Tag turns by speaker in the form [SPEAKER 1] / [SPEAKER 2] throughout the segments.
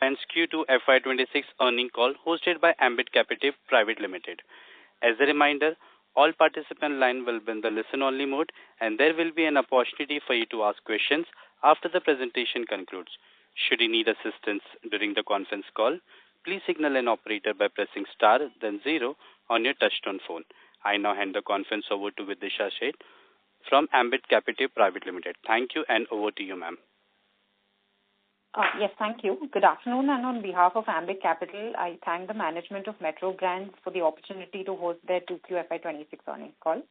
[SPEAKER 1] Hence Q2FY26 earning call hosted by Ambit Capital Private Limited. As a reminder, all participant line will be in the listen-only mode, and there will be an opportunity for you to ask questions after the presentation concludes. Should you need assistance during the conference call, please signal an operator by pressing star then 0 on your touchtone phone. I now hand the conference over to Vidisha Sheth from Ambit Capital Private Limited. Thank you, and over to you, ma'am.
[SPEAKER 2] Yes, thank you. Good afternoon, and on behalf of Ambit Capital, I thank the management of Metro Brands for the opportunity to host their Q2FY26 earnings call.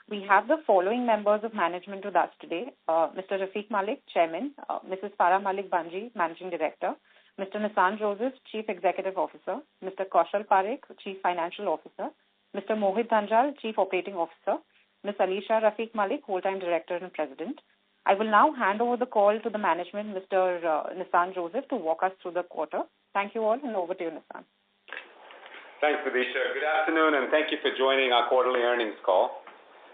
[SPEAKER 2] We have the following members of management with us today: Mr. Rafiq Malik, Chairman; Mrs. Farah Malik Banji, Managing Director; Mr. Nissan Joseph, Chief Executive Officer; Mr. Kaushal Parekh, Chief Financial Officer; Mr. Mohit Dhanjal, Chief Operating Officer; Ms. Alisha Rafiq Malik, Whole-Time Director and President. I will now hand over the call to the management, Mr. Nissan Joseph, to walk us through the quarter. Thank you all, and over to you, Nissan.
[SPEAKER 3] Thanks, Vidisha. Good afternoon, and thank you for joining our quarterly earnings call.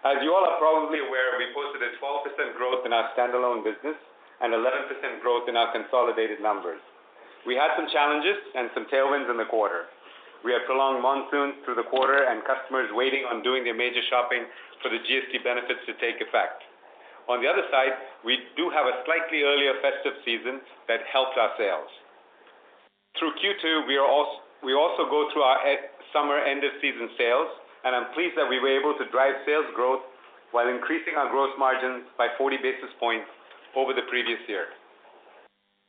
[SPEAKER 3] As you all are probably aware, we posted a 12% growth in our standalone business and 11% growth in our consolidated numbers. We had some challenges and some tailwinds in the quarter. We had prolonged monsoons through the quarter and customers waiting on doing their major shopping for the GST benefits to take effect. On the other side, we do have a slightly earlier festive season that helped our sales. Through Q2, we also go through our summer end-of-season sales, and I'm pleased that we were able to drive sales growth while increasing our gross margins by 40 basis points over the previous year.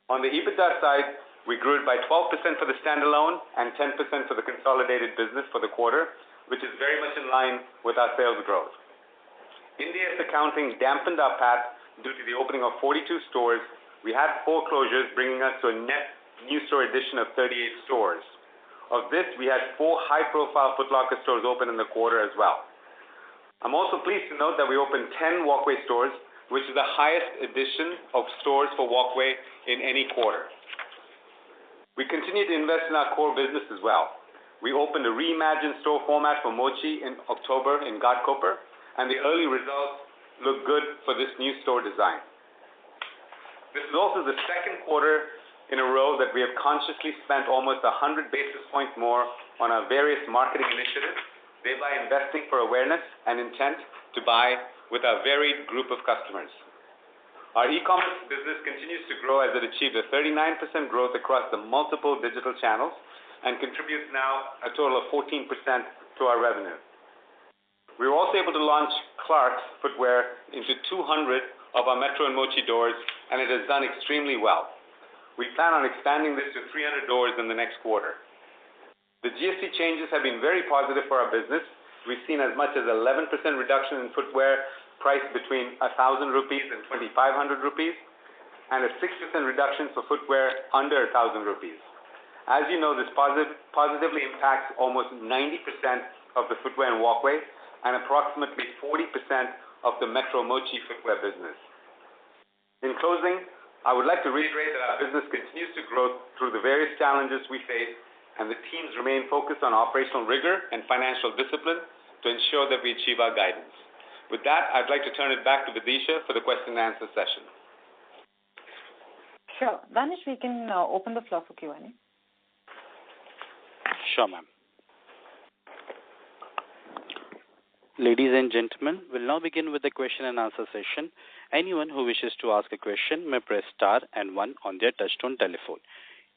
[SPEAKER 3] On the EBITDA side, we grew it by 12% for the standalone and 10% for the consolidated business for the quarter, which is very much in line with our sales growth. India's accounting dampened our path due to the opening of 42 stores. We had 4 closures, bringing us to a net new store addition of 38 stores. Of this, we had 4 high-profile Foot Locker stores open in the quarter as well. I'm also pleased to note that we opened 10 Walkway stores, which is the highest addition of stores for Walkway in any quarter. We continue to invest in our core business as well. We opened a reimagined store format for Mochi in October in Ghatkopar, and the early results look good for this new store design. This is also the second quarter in a row that we have consciously spent almost 100 basis points more on our various marketing initiatives, thereby investing for awareness and intent to buy with our varied group of customers. Our e-commerce business continues to grow as it achieved a 39% growth across the multiple digital channels and contributes now a total of 14% to our revenue. We were also able to launch Clark's footwear into 200 of our Metro and Mochi doors, and it has done extremely well. We plan on expanding this to 300 doors in the next quarter. The GST changes have been very positive for our business. We've seen as much as 11% reduction in footwear priced between 1,000 rupees and 2,500 rupees, and a 6% reduction for footwear under 1,000 rupees. As you know, this positively impacts almost 90% of the footwear and Walkway, and approximately 40% of the Metro Mochi footwear business. In closing, I would like to reiterate that our business continues to grow through the various challenges we face, and the teams remain focused on operational rigor and financial discipline to ensure that we achieve our guidance. With that, I'd like to turn it back to Vidisha for the question and answer session.
[SPEAKER 2] Sure. Danish, we can open the floor for Q&A.
[SPEAKER 1] Sure, ma'am. Ladies and gentlemen, we'll now begin with the question and answer session. Anyone who wishes to ask a question may press star and 1 on their touchtone telephone.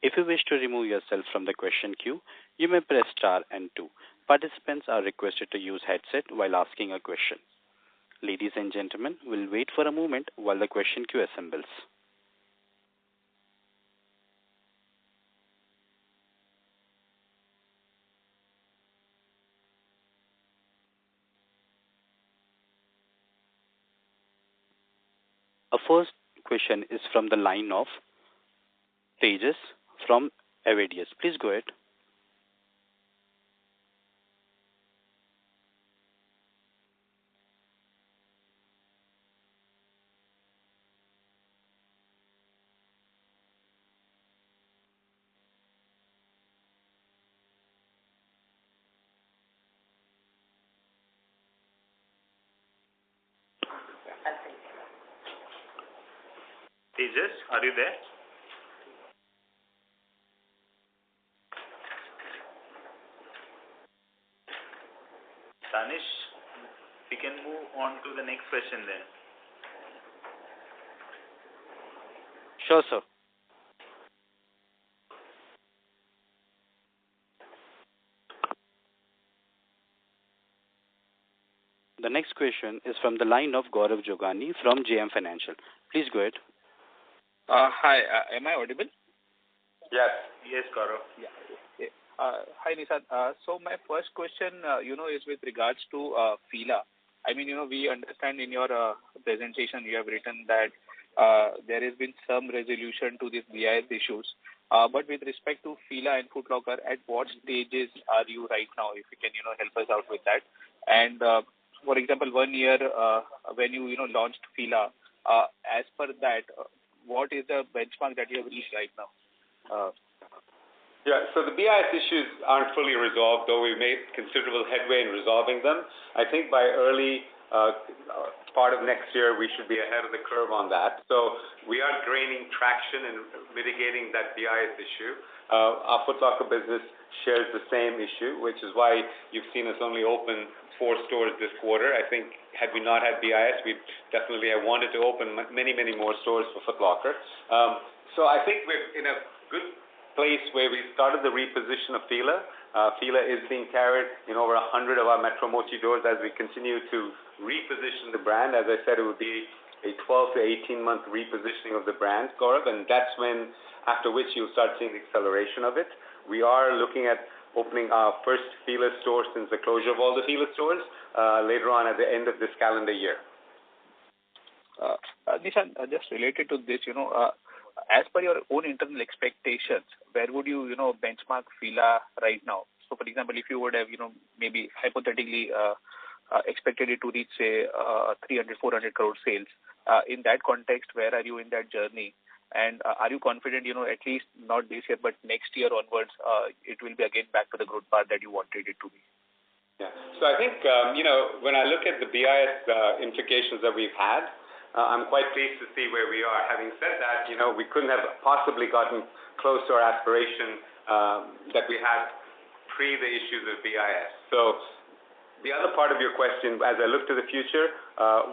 [SPEAKER 1] If you wish to remove yourself from the question queue, you may press star and 2. Participants are requested to use headset while asking a question. Ladies and gentlemen, we'll wait for a moment while the question queue assembles. Our first question is from the line of Tejas from Avedius. Please go ahead.
[SPEAKER 3] Tejas, are you there?
[SPEAKER 4] Danish, we can move on to the next question then.
[SPEAKER 1] Sure, sir. The next question is from the line of Gaurav Jogani from JM Financial. Please go ahead.
[SPEAKER 5] Hi, am I audible?
[SPEAKER 3] Yes.
[SPEAKER 4] Yes, Gaurav.
[SPEAKER 5] Yeah. Hi, Nissan. So my first question, is with regards to Fila. I mean, we understand in your presentation you have written that there has been some resolution to these BIS issues. But with respect to Fila and Foot Locker, at what stages are you right now? If you can, help us out with that. And for example, 1 year when you launched Fila, as per that, what is the benchmark that you have reached right now?
[SPEAKER 3] Yeah, so the BIS issues aren't fully resolved, though we've made considerable headway in resolving them. I think by early part of next year, we should be ahead of the curve on that. So we are gaining traction and mitigating that BIS issue. Our Foot Locker business shares the same issue, which is why you've seen us only open 4 stores this quarter. I think had we not had BIS, we'd definitely have wanted to open many, many more stores for Foot Locker. So I think we're in a good place where we started the reposition of Fila. Fila is being carried in over 100 of our Metro Mochi doors as we continue to reposition the brand. As I said, it would be a 12 to 18 month repositioning of the brand, Gaurav, and that's when, after which you'll start seeing the acceleration of it. We are looking at opening our first Fila store since the closure of all the Fila stores later on at the end of this calendar year.
[SPEAKER 5] Nishan, just related to this, as per your own internal expectations, where would you, benchmark Fila right now? So, for example, if you would have, maybe hypothetically expected it to reach, say, 300, 400 crore sales, in that context, where are you in that journey? And are you confident, at least not this year, but next year onwards, it will be again back to the growth path that you wanted it to be?
[SPEAKER 3] Yeah. So I think, when I look at the BIS implications that we've had, I'm quite pleased to see where we are. Having said that, we couldn't have possibly gotten close to our aspiration that we had pre the issues of BIS. So the other part of your question, as I look to the future,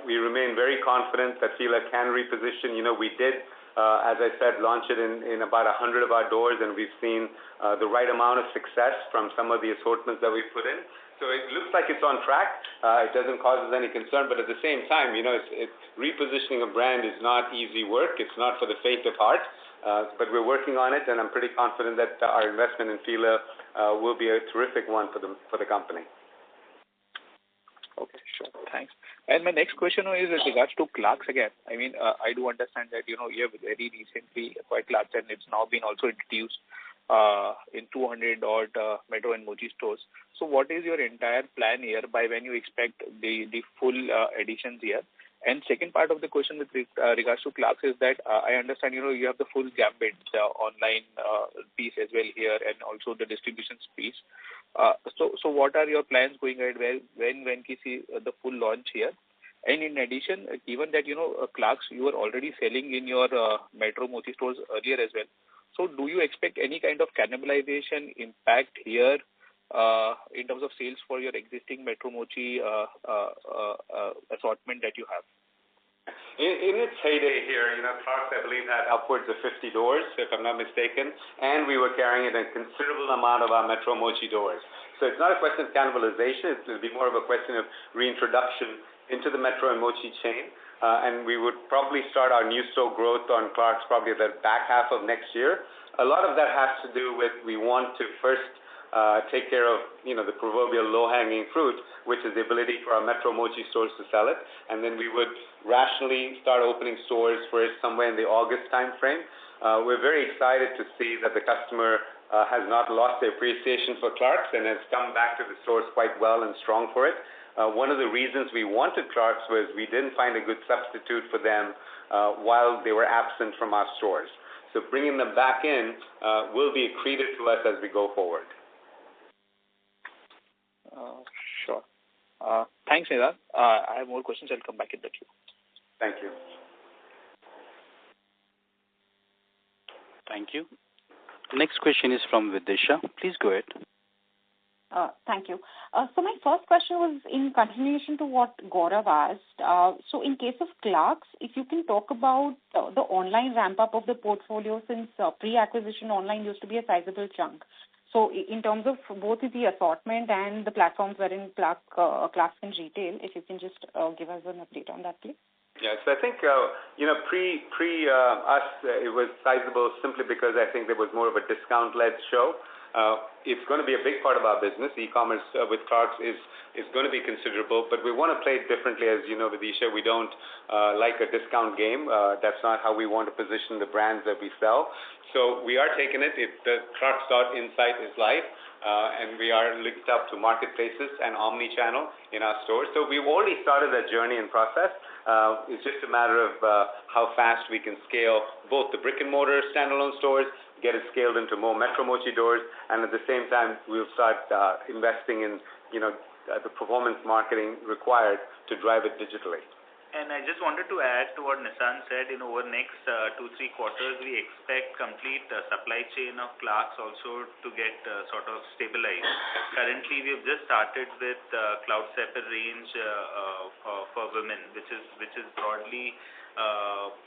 [SPEAKER 3] we remain very confident that Fila can reposition. We did, as I said, launch it in about 100 of our doors, and we've seen the right amount of success from some of the assortments that we've put in. So it looks like it's on track. It doesn't cause us any concern, but at the same time, repositioning a brand is not easy work. It's not for the faint of heart, but we're working on it, and I'm pretty confident that our investment in Fila will be a terrific one for the company.
[SPEAKER 5] Okay, sure. Thanks. And my next question is with regards to Clarks again. I mean, I do understand that, you have very recently acquired Clarks, and it's now been also introduced in 200 odd Metro and Mochi stores. So what is your entire plan here, by when you expect the full additions here? And second part of the question with regards to Clarks is that I understand, you have the full gambit, the online piece as well here, and also the distribution piece. So what are your plans going ahead? When can you see the full launch here? And in addition, given that, Clarks you are already selling in your Metro Mochi stores earlier as well. So do you expect any kind of cannibalization impact here in terms of sales for your existing Metro Mochi assortment that you have?
[SPEAKER 3] In its heyday here, Clarks, I believe, had upwards of 50 doors, if I'm not mistaken, and we were carrying it in a considerable amount of our Metro Mochi doors. So it's not a question of cannibalization. It will be more of a question of reintroduction into the Metro and Mochi chain. And we would probably start our new store growth on Clarks probably at the back half of next year. A lot of that has to do with we want to first take care of, the proverbial low-hanging fruit, which is the ability for our Metro Mochi stores to sell it. And then we would rationally start opening stores for it somewhere in the August time frame. We're very excited to see that the customer has not lost their appreciation for Clarks and has come back to the stores quite well and strong for it. One of the reasons we wanted Clarks was we didn't find a good substitute for them while they were absent from our stores. So bringing them back in will be accretive to us as we go forward.
[SPEAKER 5] Sure. Thanks, Nida. I have more questions. I'll come back in the queue.
[SPEAKER 3] Thank you.
[SPEAKER 1] Thank you. Next question is from Vidisha. Please go ahead.
[SPEAKER 2] Thank you. So my first question was in continuation to what Gaurav asked. So in case of Clarks, if you can talk about the online ramp-up of the portfolio, since pre-acquisition online used to be a sizable chunk. So in terms of both the assortment and the platforms wherein Clarks can retail, if you can just give us an update on that, please.
[SPEAKER 3] Yeah, so I think, pre us, it was sizable simply because I think there was more of a discount-led show. It's going to be a big part of our business. E-commerce with Clarks is going to be considerable, but we want to play it differently. As you know, Vidisha, we don't like a discount game. That's not how we want to position the brands that we sell. So we are taking it. The Clarks.insight is live, and we are linked up to marketplaces and omni-channel in our stores. So we've already started that journey and process. It's just a matter of how fast we can scale both the brick-and-mortar standalone stores, get it scaled into more Metro Mochi doors, and at the same time, we'll start investing in, the performance marketing required to drive it digitally.
[SPEAKER 4] And I just wanted to add to what Nissan said, over next 2-3 quarters, we expect complete supply chain of Clarks also to get sort of stabilized. Currently, we have just started with Cloud Stepper range for women, which is broadly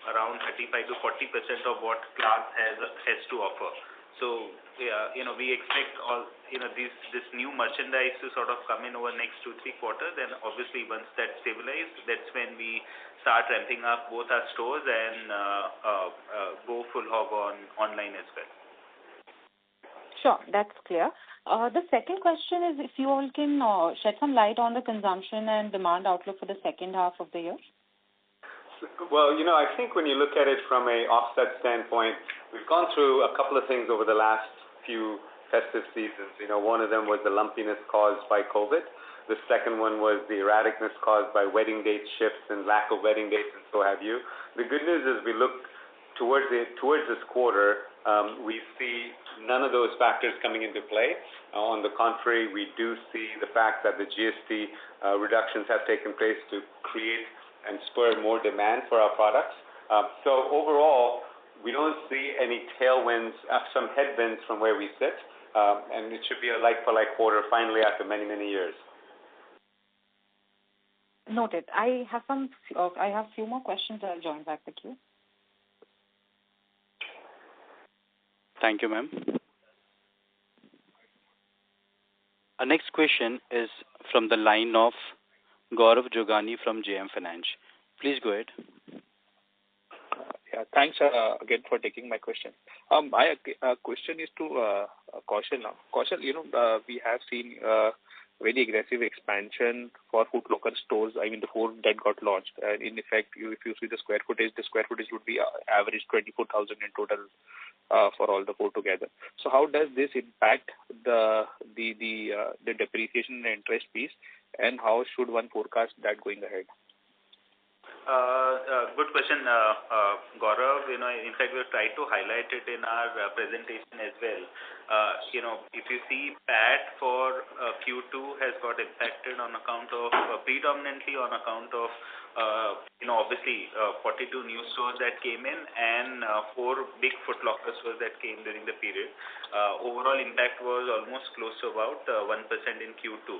[SPEAKER 4] around 35 to 40% of what Clarks has to offer. So, we expect all this new merchandise to sort of come in over next 2-3 quarters. And obviously, once that's stabilized, that's when we start ramping up both our stores and go full hog online as well.
[SPEAKER 2] Sure, that's clear. The second question is if you all can shed some light on the consumption and demand outlook for the second half of the year.
[SPEAKER 3] Well, I think when you look at it from a offset standpoint, we've gone through a couple of things over the last few festive seasons. One of them was the lumpiness caused by COVID. The second one was the erraticness caused by wedding date shifts and lack of wedding dates and so have you. The good news is we look towards this quarter, we see none of those factors coming into play. On the contrary, we do see the fact that the GST reductions have taken place to create and spur more demand for our products. So overall, we don't see any tailwinds, some headwinds from where we sit, and it should be a like-for-like quarter finally after many, many years.
[SPEAKER 2] Noted. I have few more questions. I'll join back the queue.
[SPEAKER 1] Thank you, ma'am. Our next question is from the line of Gaurav Jogani from JM Finance. Please go ahead.
[SPEAKER 5] Yeah, thanks again for taking my question. My question is to Kaushal now. Kaushal, we have seen very aggressive expansion for Foot Locker stores. I mean, the 4 that got launched. In effect, if you see the square footage would be average 24,000 in total for all the 4 together. So how does this impact the depreciation and interest piece, and how should one forecast that going ahead?
[SPEAKER 4] Good question, Gaurav. In fact, we've tried to highlight it in our presentation as well. If you see PAT for Q2 has got impacted on account of, predominantly on account of, obviously 42 new stores that came in and 4 big Foot Locker stores that came during the period. Overall impact was almost close to about 1% in Q2.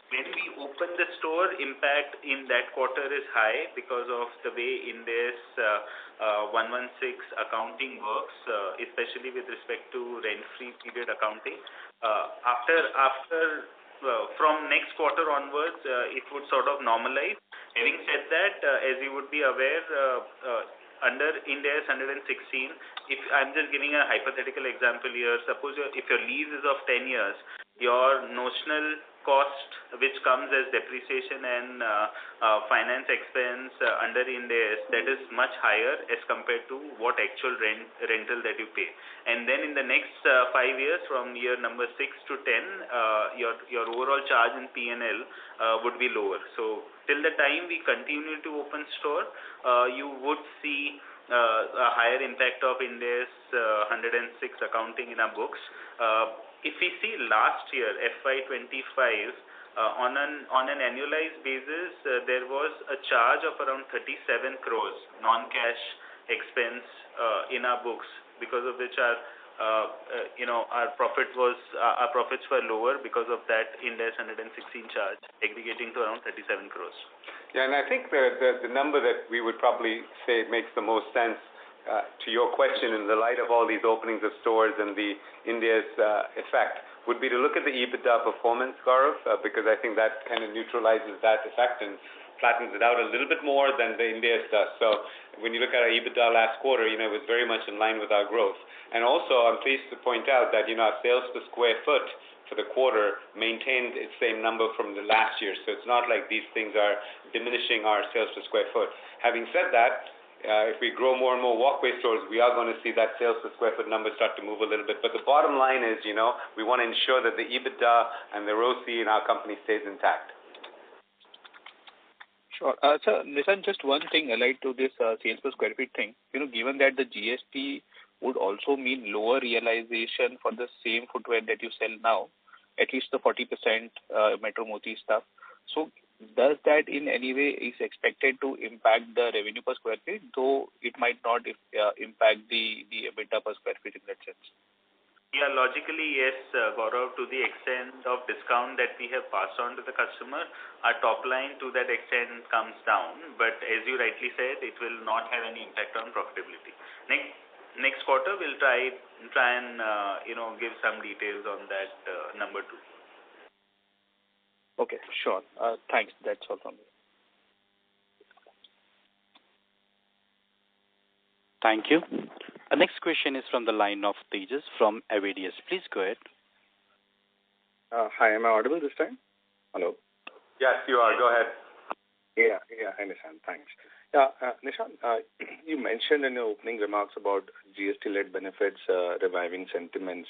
[SPEAKER 4] When we open the store, impact in that quarter is high because of the way Ind AS 116 accounting works, especially with respect to rent-free period accounting. From next quarter onwards, it would sort of normalize. Having said that, as you would be aware, under Ind AS 116, if I'm just giving a hypothetical example here, suppose if your lease is of 10 years, your notional cost, which comes as depreciation and finance expense under Ind AS, that is much higher as compared to what actual rental that you pay. And then in the next 5 years, from year number 6 to 10, your overall charge in P&L would be lower. So till the time we continue to open store, you would see a higher impact of Ind AS 106 accounting in our books. If we see last year, FY25, on an annualized basis, there was a charge of around 37 crores non-cash expense in our books, because of which our our profits were lower because of that Ind AS 116 charge, aggregating to around 37 crores.
[SPEAKER 3] Yeah, and I think the number that we would probably say makes the most sense to your question in the light of all these openings of stores and the Ind AS effect would be to look at the EBITDA performance, Gaurav, because I think that kind of neutralizes that effect and flattens it out a little bit more than the Ind AS does. So when you look at our EBITDA last quarter, it was very much in line with our growth. And also, I'm pleased to point out that, our sales per square foot for the quarter maintained its same number from the last year. So it's not like these things are diminishing our sales per square foot. Having said that, if we grow more and more walkway stores, we are going to see that sales per square foot number start to move a little bit. But the bottom line is, we want to ensure that the EBITDA and the ROCE in our company stays intact.
[SPEAKER 5] Sure. Sir, Nissan, just one thing allied to this sales per square feet thing. Given that the GST would also mean lower realization for the same footwear that you sell now, at least the 40% Metro Moti stuff. So does that in any way is expected to impact the revenue per square feet, though it might not impact the EBITDA per square feet in that sense?
[SPEAKER 4] Yeah, logically, yes, Gaurav, to the extent of discount that we have passed on to the customer, our top line to that extent comes down. But as you rightly said, it will not have any impact on profitability. Next quarter, we'll try and give some details on that number too.
[SPEAKER 5] Okay, sure. Thanks. That's all from me.
[SPEAKER 1] Thank you. Our next question is from the line of Tejas from Avadius. Please go ahead.
[SPEAKER 6] Hi, am I audible this time? Hello?
[SPEAKER 3] Yes, you are. Go ahead.
[SPEAKER 6] Yeah, hi, Nishan. Thanks. Yeah, Nishan, you mentioned in your opening remarks about GST-led benefits reviving sentiments.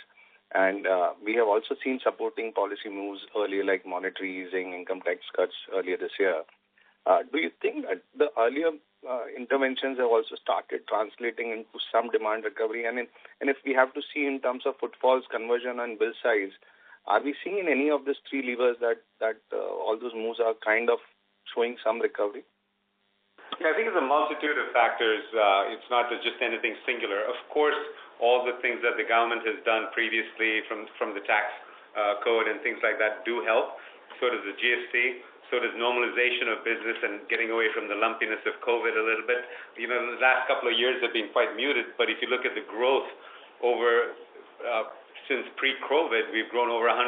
[SPEAKER 6] And we have also seen supporting policy moves earlier, like monetary easing, income tax cuts earlier this year. Do you think that the earlier interventions have also started translating into some demand recovery? And if we have to see in terms of footfalls, conversion, and bill size, are we seeing in any of these three levers that all those moves are kind of showing some recovery?
[SPEAKER 3] Yeah, I think it's a multitude of factors. It's not just anything singular. Of course, all the things that the government has done previously from the tax code and things like that do help. So does the GST. So does normalization of business and getting away from the lumpiness of COVID a little bit. The last couple of years have been quite muted, but if you look at the growth over since pre-COVID, we've grown over 100%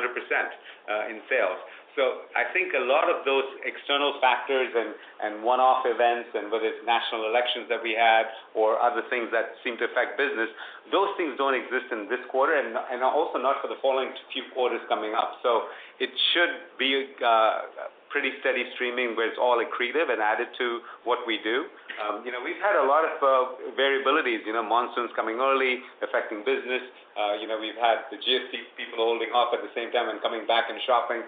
[SPEAKER 3] in sales. So I think a lot of those external factors and one-off events, and whether it's national elections that we had or other things that seem to affect business, those things don't exist in this quarter and also not for the following few quarters coming up. So it should be pretty steady streaming where it's all accretive and added to what we do. We've had a lot of variabilities, monsoons coming early, affecting business. We've had the GST people holding off at the same time and coming back and shopping.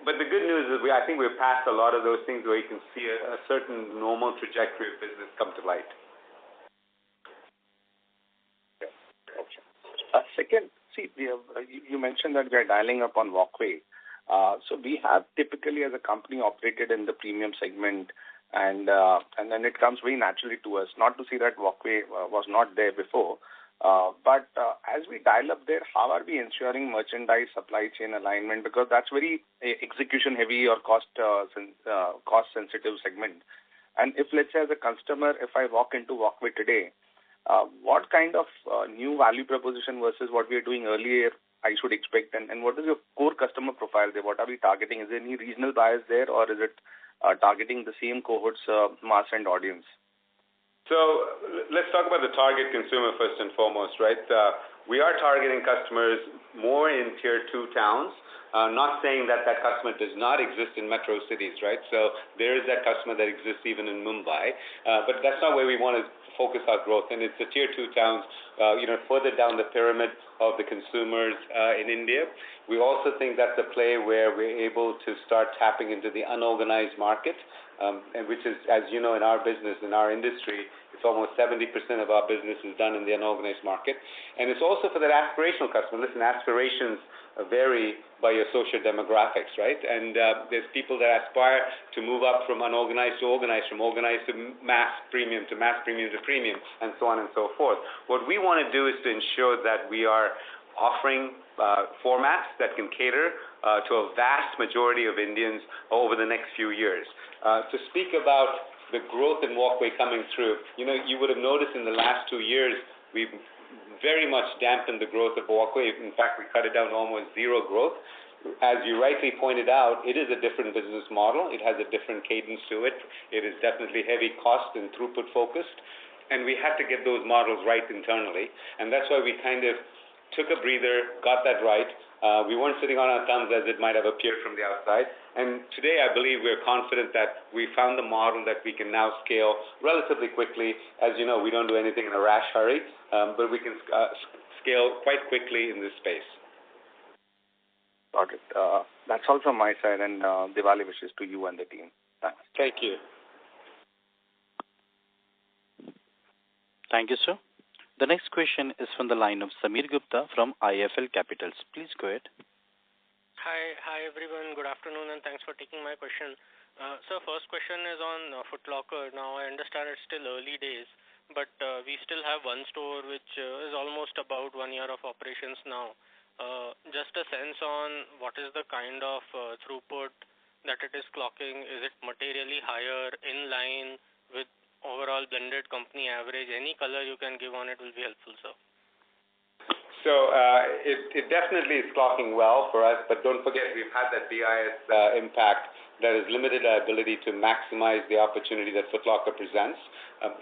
[SPEAKER 3] But the good news is I think we're past a lot of those things where you can see a certain normal trajectory of business come to light.
[SPEAKER 6] Okay. Second, you mentioned that we are dialing up on walkway. So we have typically as a company operated in the premium segment, and then it comes very naturally to us. Not to say that walkway was not there before, but as we dial up there, how are we ensuring merchandise supply chain alignment? Because that's very execution heavy or cost sensitive segment. And if, let's say, as a customer, if I walk into walkway today, what kind of new value proposition versus what we were doing earlier I should expect, and what is your core customer profile there? What are we targeting? Is there any regional bias there, or is it targeting the same cohort's mass and audience?
[SPEAKER 3] So let's talk about the target consumer first and foremost, right? We are targeting customers more in tier 2 towns. Not saying that customer does not exist in metro cities, right? So there is that customer that exists even in Mumbai, but that's not where we want to focus our growth. And it's the tier 2 towns, further down the pyramid of the consumers in India. We also think that's a play where we're able to start tapping into the unorganized market, and which is, as you know, in our business, in our industry, it's It's almost 70% of our business is done in the unorganized market. And it's also for that aspirational customer. Listen, aspirations vary by your social demographics, right? And there's people that aspire to move up from unorganized to organized, from organized to mass premium to mass premium to premium, and so on and so forth. What we want to do is to ensure that we are offering formats that can cater to a vast majority of Indians over the next few years. To speak about the growth in Walkway coming through, you would have noticed in the last 2 years, we've very much dampened the growth of Walkway. In fact, we cut it down to almost zero growth. As you rightly pointed out, it is a different business model. It has a different cadence to it. It is definitely heavy cost and throughput focused. And we had to get those models right internally. And that's why we kind of took a breather, got that right. We weren't sitting on our thumbs as it might have appeared from the outside. And today I believe we're confident that we found the model that we can now scale relatively quickly. As you know, we don't do anything in a rash hurry, but we can scale quite quickly in this space.
[SPEAKER 6] Got it. That's all from my side, and Diwali wishes to you and the team. Thanks.
[SPEAKER 3] Thank you.
[SPEAKER 1] Thank you, sir. The next question is from the line of Samir Gupta from IFL Capitals. Please go ahead.
[SPEAKER 7] Hi everyone. Good afternoon, and thanks for taking my question. So first question is on Foot Locker. Now I understand it's still early days, but we still have one store which is almost about 1 year of operations now. Just a sense on what is the kind of throughput that it is clocking. Is it materially higher, in line with overall blended company average? Any color you can give on it will be helpful, sir.
[SPEAKER 3] So it definitely is clocking well for us, but don't forget we've had that BIS impact that has limited our ability to maximize the opportunity that Foot Locker presents.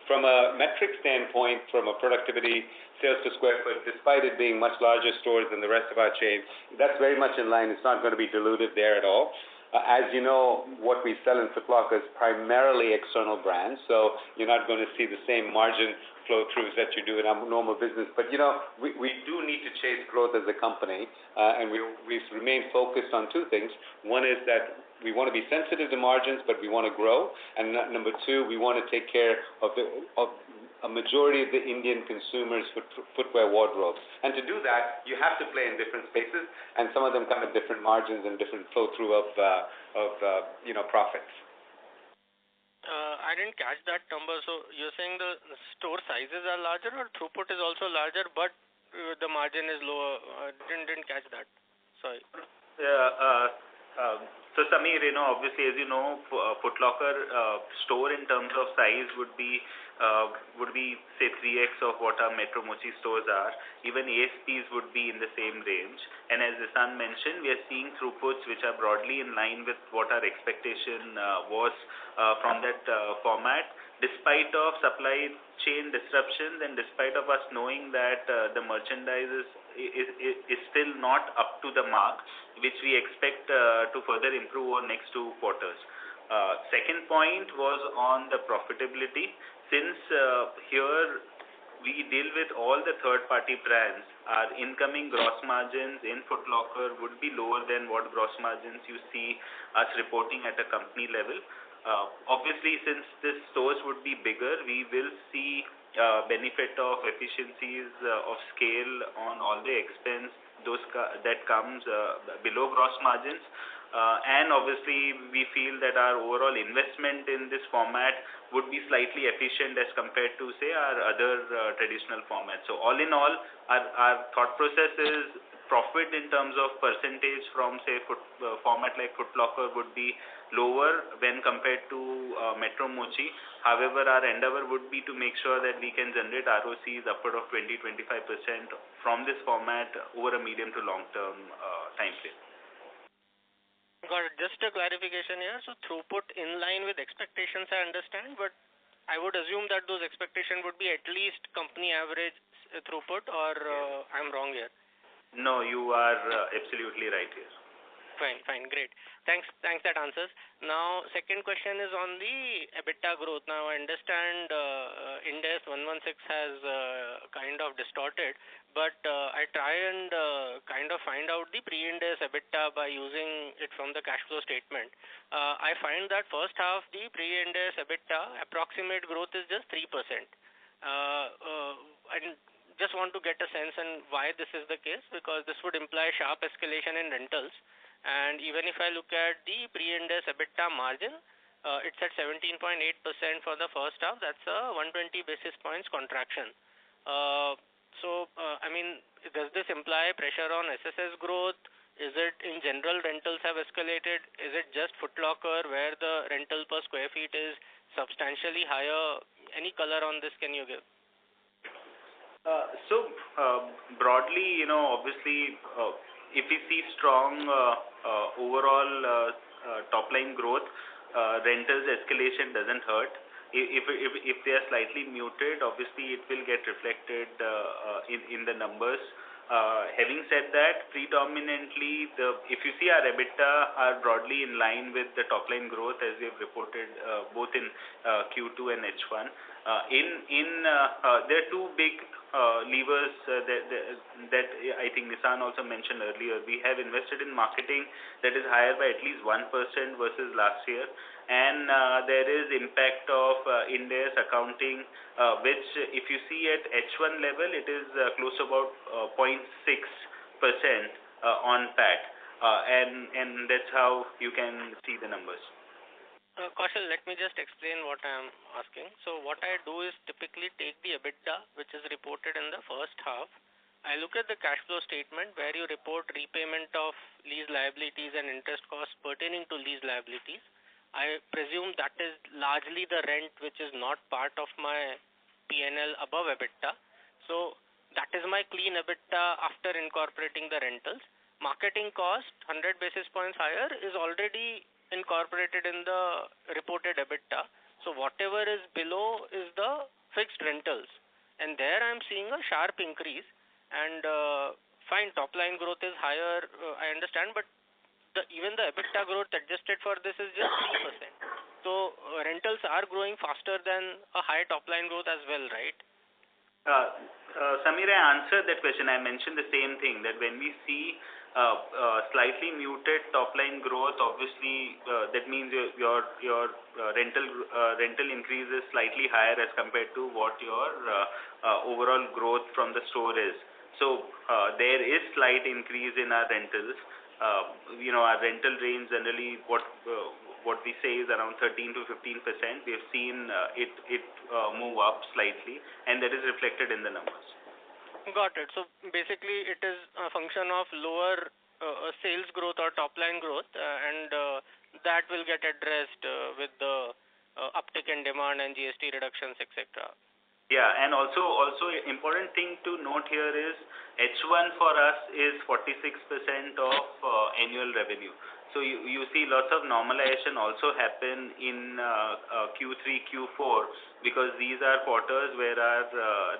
[SPEAKER 3] From a metric standpoint, from a productivity sales per square foot, despite it being much larger stores than the rest of our chain, that's very much in line. It's not going to be diluted there at all. As you know, what we sell in Foot Locker is primarily external brands, so you're not going to see the same margin flow-throughs that you do in our normal business. But, we do need to chase growth as a company, and we remain focused on two things. One is that we want to be sensitive to margins, but we want to grow. And number two, we want to take care of a majority of the Indian consumers' footwear wardrobes. And to do that, you have to play in different spaces, and some of them come at different margins and different flow-through of profits.
[SPEAKER 7] I didn't catch that number. So you're saying the store sizes are larger, or throughput is also larger, but the margin is lower? Didn't catch that. Sorry.
[SPEAKER 4] So Samir, obviously, as you know, Foot Locker store in terms of size would be say 3x of what our Metro Mochi stores are. Even ASPs would be in the same range. And as Isan mentioned, we are seeing throughputs which are broadly in line with what our expectation was from that format, despite of supply chain disruptions and despite of us knowing that the merchandise is still not up to the mark, which we expect to further improve over next 2 quarters. Second point was on the profitability. Since here we deal with all the third-party brands, our incoming gross margins in Foot Locker would be lower than what gross margins you see us reporting at a company level. Obviously, since the stores would be bigger, we will see benefit of efficiencies of scale on all the expense that comes below gross margins. And obviously, we feel that our overall investment in this format would be slightly efficient as compared to, say, our other traditional formats. So all in all, our thought process is profit in terms of percentage from, say, format like Foot Locker would be lower when compared to Metro Mochi. However, our endeavor would be to make sure that we can generate ROCs upward of 20-25% from this format over a medium to long-term time frame.
[SPEAKER 7] Got it. Just a clarification here. So throughput in line with expectations, I understand, but I would assume that those expectations would be at least company average throughput, or I'm wrong here?
[SPEAKER 4] No, you are absolutely right here.
[SPEAKER 7] Fine, great. Thanks, that answers. Now, second question is on the EBITDA growth. Now, I understand Ind AS 116 has kind of distorted, but I try and kind of find out the pre-Ind AS EBITDA by using it from the cash flow statement. I find that first half, the pre-Ind AS EBITDA approximate growth is just 3%. I just want to get a sense on why this is the case, because this would imply sharp escalation in rentals. And even if I look at the pre-Ind AS EBITDA margin, it's at 17.8% for the first half. That's a 120 basis points contraction. I mean, does this imply pressure on SSS growth? Is it in general rentals have escalated? Is it just Foot Locker where the rental per square feet is substantially higher? Any color on this can you give?
[SPEAKER 4] Broadly, obviously, if we see strong overall top line growth, rentals escalation doesn't hurt. If they are slightly muted, obviously it will get reflected in the numbers. Having said that, predominantly, if you see our EBITDA are broadly in line with the top line growth as we have reported both in Q2 and H1. There are two big levers that I think Nissan also mentioned earlier. We have invested in marketing that is higher by at least 1% versus last year, and there is impact of Ind AS accounting, which if you see at H1 level, it is close to about 0.6% on PAT, and that's how you can see the numbers.
[SPEAKER 7] Kaushal, let me just explain what I am asking. So what I do is typically take the EBITDA, which is reported in the first half. I look at the cash flow statement where you report repayment of lease liabilities and interest costs pertaining to lease liabilities. I presume that is largely the rent which is not part of my P&L above EBITDA. So that is my clean EBITDA after incorporating the rentals. Marketing cost, 100 basis points higher, is already incorporated in the reported EBITDA. So whatever is below is the fixed rentals. And there I'm seeing a sharp increase. And fine, top line growth is higher, I understand, but even the EBITDA growth adjusted for this is just 3%. So rentals are growing faster than a high top line growth as well, right?
[SPEAKER 4] Samir, I answered that question. I mentioned the same thing, that when we see slightly muted top line growth, obviously that means your rental increase is slightly higher as compared to what your overall growth from the store is. So there is slight increase in our rentals. Our rental range generally what we say is around 13 to 15%. We have seen it move up slightly, and that is reflected in the numbers.
[SPEAKER 7] Got it. So basically it is a function of lower sales growth or top line growth, and that will get addressed with the uptick in demand and GST reductions, etc.
[SPEAKER 4] Yeah, and also important thing to note here is H1 for us is 46% of annual revenue. So you see lots of normalization also happen in Q3, Q4, because these are quarters where our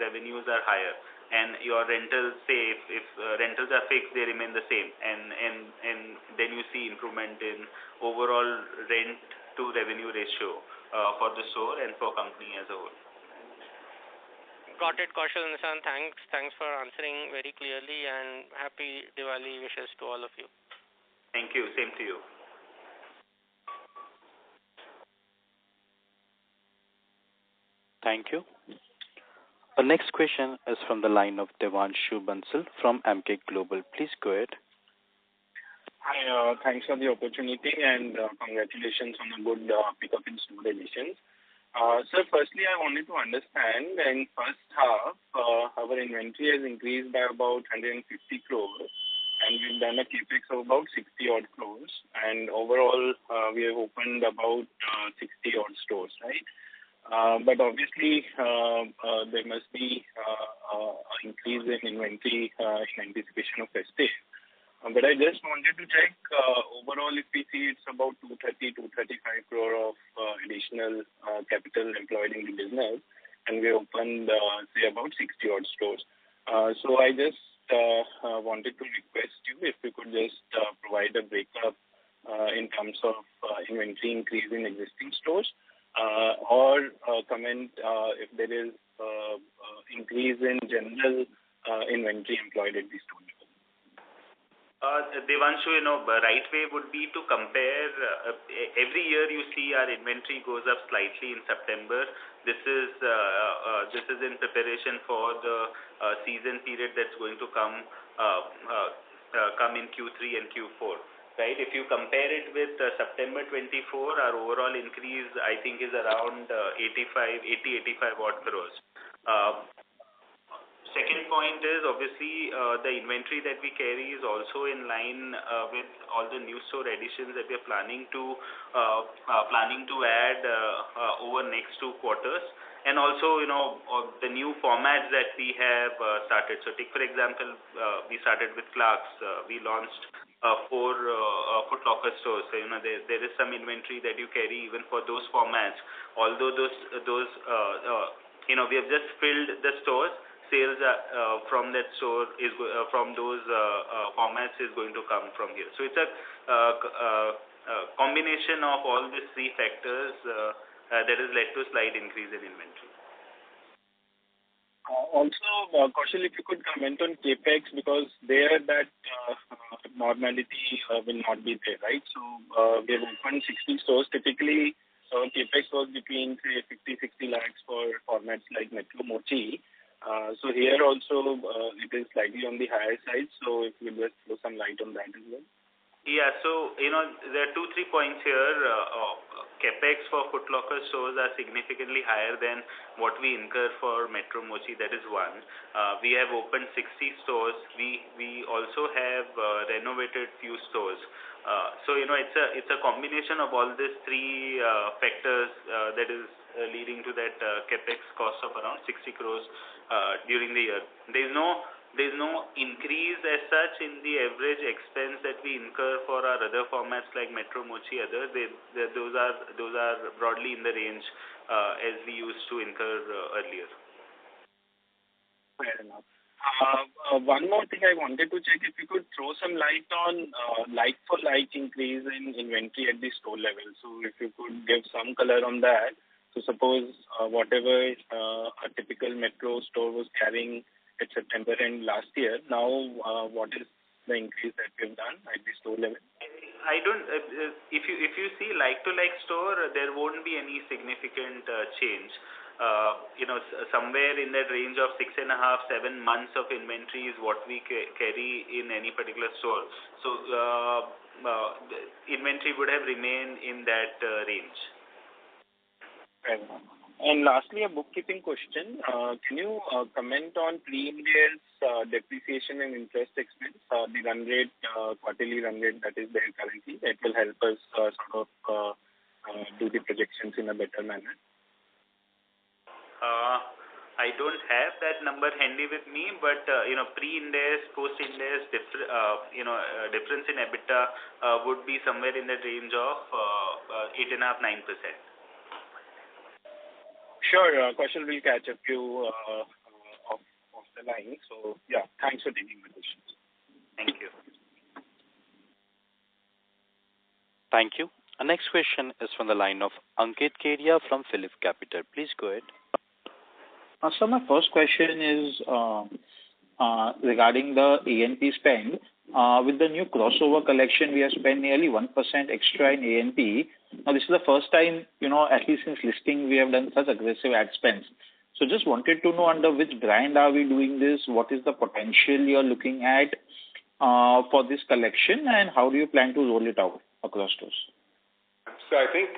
[SPEAKER 4] revenues are higher. And your rentals, say if rentals are fixed, they remain the same, and then you see improvement in overall rent to revenue ratio for the store and for company as a whole.
[SPEAKER 7] Got it, Kaushal and Nissan. Thanks for answering very clearly, and happy Diwali wishes to all of you.
[SPEAKER 4] Thank you. Same to you.
[SPEAKER 1] Thank you. Our next question is from the line of Devanshu Bansal from Emkay Global. Please go ahead.
[SPEAKER 8] Hi, thanks for the opportunity and congratulations on a good pickup in store additions. So firstly, I wanted to understand, in first half, our inventory has increased by about 150 crores, and we've done a capex of about 60 odd crores, and overall we have opened about 60 odd stores, right? But obviously there must be an increase in inventory in anticipation of festive. But I just wanted to check overall, if we see it's about 235 crore of additional capital employed in the business, and we opened say about 60 odd stores. So I just wanted to request you if you could just provide a breakup in terms of inventory increase in existing stores, or comment if there is increase in general inventory employed at the store level.
[SPEAKER 4] Devanshu, right way would be to compare. Every year you see our inventory goes up slightly in September This is in preparation for the season period that's going to come in Q3 and Q4. Right? If you compare it with September 24, our overall increase, I think, is around 80-85 odd crores. Second point is obviously the inventory that we carry is also in line with all the new store additions that we are planning to add over next 2 quarters. And also, the new formats that we have started. So take, for example, we started with Clarks. We launched 4 Foot Locker stores. So, there is some inventory that you carry even for those formats. Although we have just filled the stores, sales from that store from those formats is going to come from here. So it's a combination of all these 3 factors that has led to slight increase in inventory.
[SPEAKER 8] Also, Kaushal, if you could comment on CapEx, because there that normality will not be there, right? So we have opened 60 stores. Typically, CapEx was between, say, 50-60 lakhs for formats like Metro Mochi. So here also it is slightly on the higher side. So if you just throw some light on that as well.
[SPEAKER 4] Yeah, so there are 2-3 points here. Capex for Foot Locker stores are significantly higher than what we incur for Metro Mochi. That is one. We have opened 60 stores. We also have renovated few stores. So it's a combination of all these 3 factors that is leading to that capex cost of around 60 crores during the year. There's no increase as such in the average expense that we incur for our other formats like Metro Mochi. Those are broadly in the range as we used to incur earlier.
[SPEAKER 8] Fair enough. One more thing I wanted to check, if you could throw some light on like-for-like increase in inventory at the store level. So if you could give some color on that. So suppose whatever a typical Metro store was carrying at September end last year, now what is the increase that we've done at the store level?
[SPEAKER 4] I don't. If you see like-to-like store, there won't be any significant change. Somewhere in that range of 6.5-7 months of inventory is what we carry in any particular store. So the inventory would have remained in that range.
[SPEAKER 8] Fair enough. And lastly, a bookkeeping question. Can you comment on pre-Ind AS depreciation and interest expense, the run rate, quarterly run rate that is there currently? That will help us do the projections in a better manner.
[SPEAKER 4] I don't have that number handy with me, but pre-Ind AS, post-Ind AS, difference in EBITDA would be somewhere in the range of 8.5-9%.
[SPEAKER 8] Sure, Kaushal will catch a few off the line. So, yeah, thanks for taking my questions.
[SPEAKER 4] Thank you.
[SPEAKER 1] Thank you. Our next question is from the line of Ankit Kedia from Phillip Capital. Please go ahead.
[SPEAKER 9] So my first question is regarding the A&P spend. With the new crossover collection, we have spent nearly 1% extra in A&P. Now, this is the first time, at least since listing, we have done such aggressive ad spends. So just wanted to know under which brand are we doing this? What is the potential you're looking at for this collection, and how do you plan to roll it out across stores?
[SPEAKER 3] So I think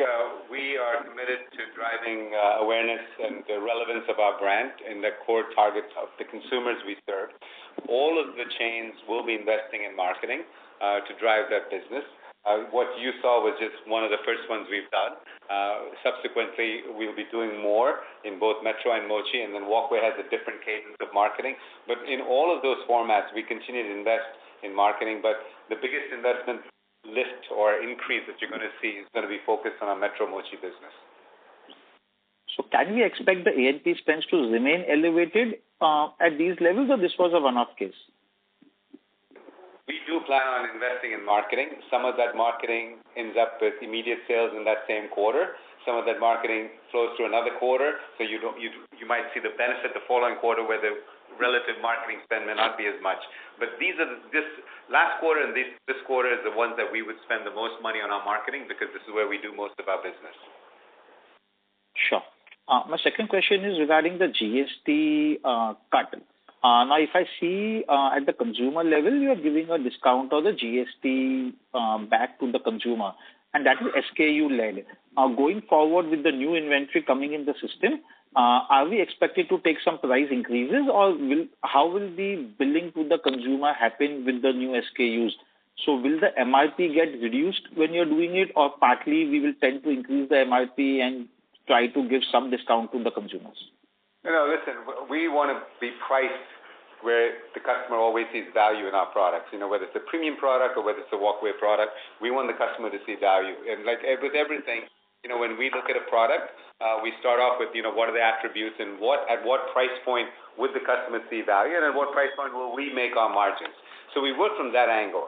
[SPEAKER 3] we are committed to driving awareness and the relevance of our brand in the core targets of the consumers we serve. All of the chains will be investing in marketing to drive that business. What you saw was just one of the first ones we've done. Subsequently, we'll be doing more in both Metro and Mochi, and then Walkway has a different cadence of marketing. But in all of those formats, we continue to invest in marketing, but the biggest investment lift or increase that you're going to see is going to be focused on our Metro Mochi business.
[SPEAKER 9] So can we expect the A&P spends to remain elevated at these levels, or this was a one-off case?
[SPEAKER 3] We do plan on investing in marketing. Some of that marketing ends up with immediate sales in that same quarter. Some of that marketing flows through another quarter, so you might see the benefit the following quarter where the relative marketing spend may not be as much. But this last quarter and this quarter is the ones that we would spend the most money on our marketing, because this is where we do most of our business.
[SPEAKER 9] Sure. My second question is regarding the GST cut. Now, if I see at the consumer level, you are giving a discount of the GST back to the consumer, and that is SKU-led. Going forward with the new inventory coming in the system, are we expected to take some price increases, or how will the billing to the consumer happen with the new SKUs? So will the MRP get reduced when you're doing it, or partly we will tend to increase the MRP and try to give some discount to the consumers?
[SPEAKER 3] Listen, we want to be priced where the customer always sees value in our products. Whether it's a premium product or whether it's a walkway product, we want the customer to see value. And like with everything, when we look at a product, we start off with, what are the attributes and at what price point would the customer see value, and at what price point will we make our margins. So we work from that angle.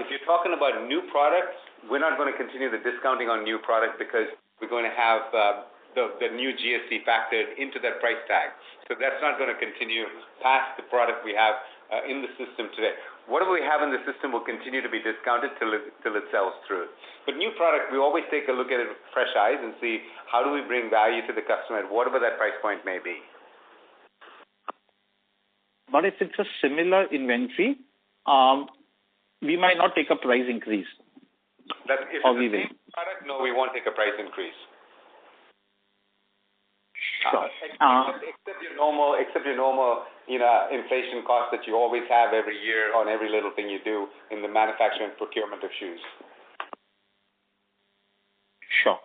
[SPEAKER 3] If you're talking about new products, we're not going to continue the discounting on new products because we're going to have the new GST factored into that price tag. So that's not going to continue past the product we have in the system today. Whatever we have in the system will continue to be discounted till it sells through. But new product, we always take a look at it with fresh eyes and see how do we bring value to the customer at whatever that price point may be.
[SPEAKER 9] But if it's a similar inventory, we might not take a price increase.
[SPEAKER 3] If it's the same product, no, we won't take a price increase.
[SPEAKER 9] Sure.
[SPEAKER 3] Except your normal, inflation cost that you always have every year on every little thing you do in the manufacturing and procurement of shoes.
[SPEAKER 9] Sure.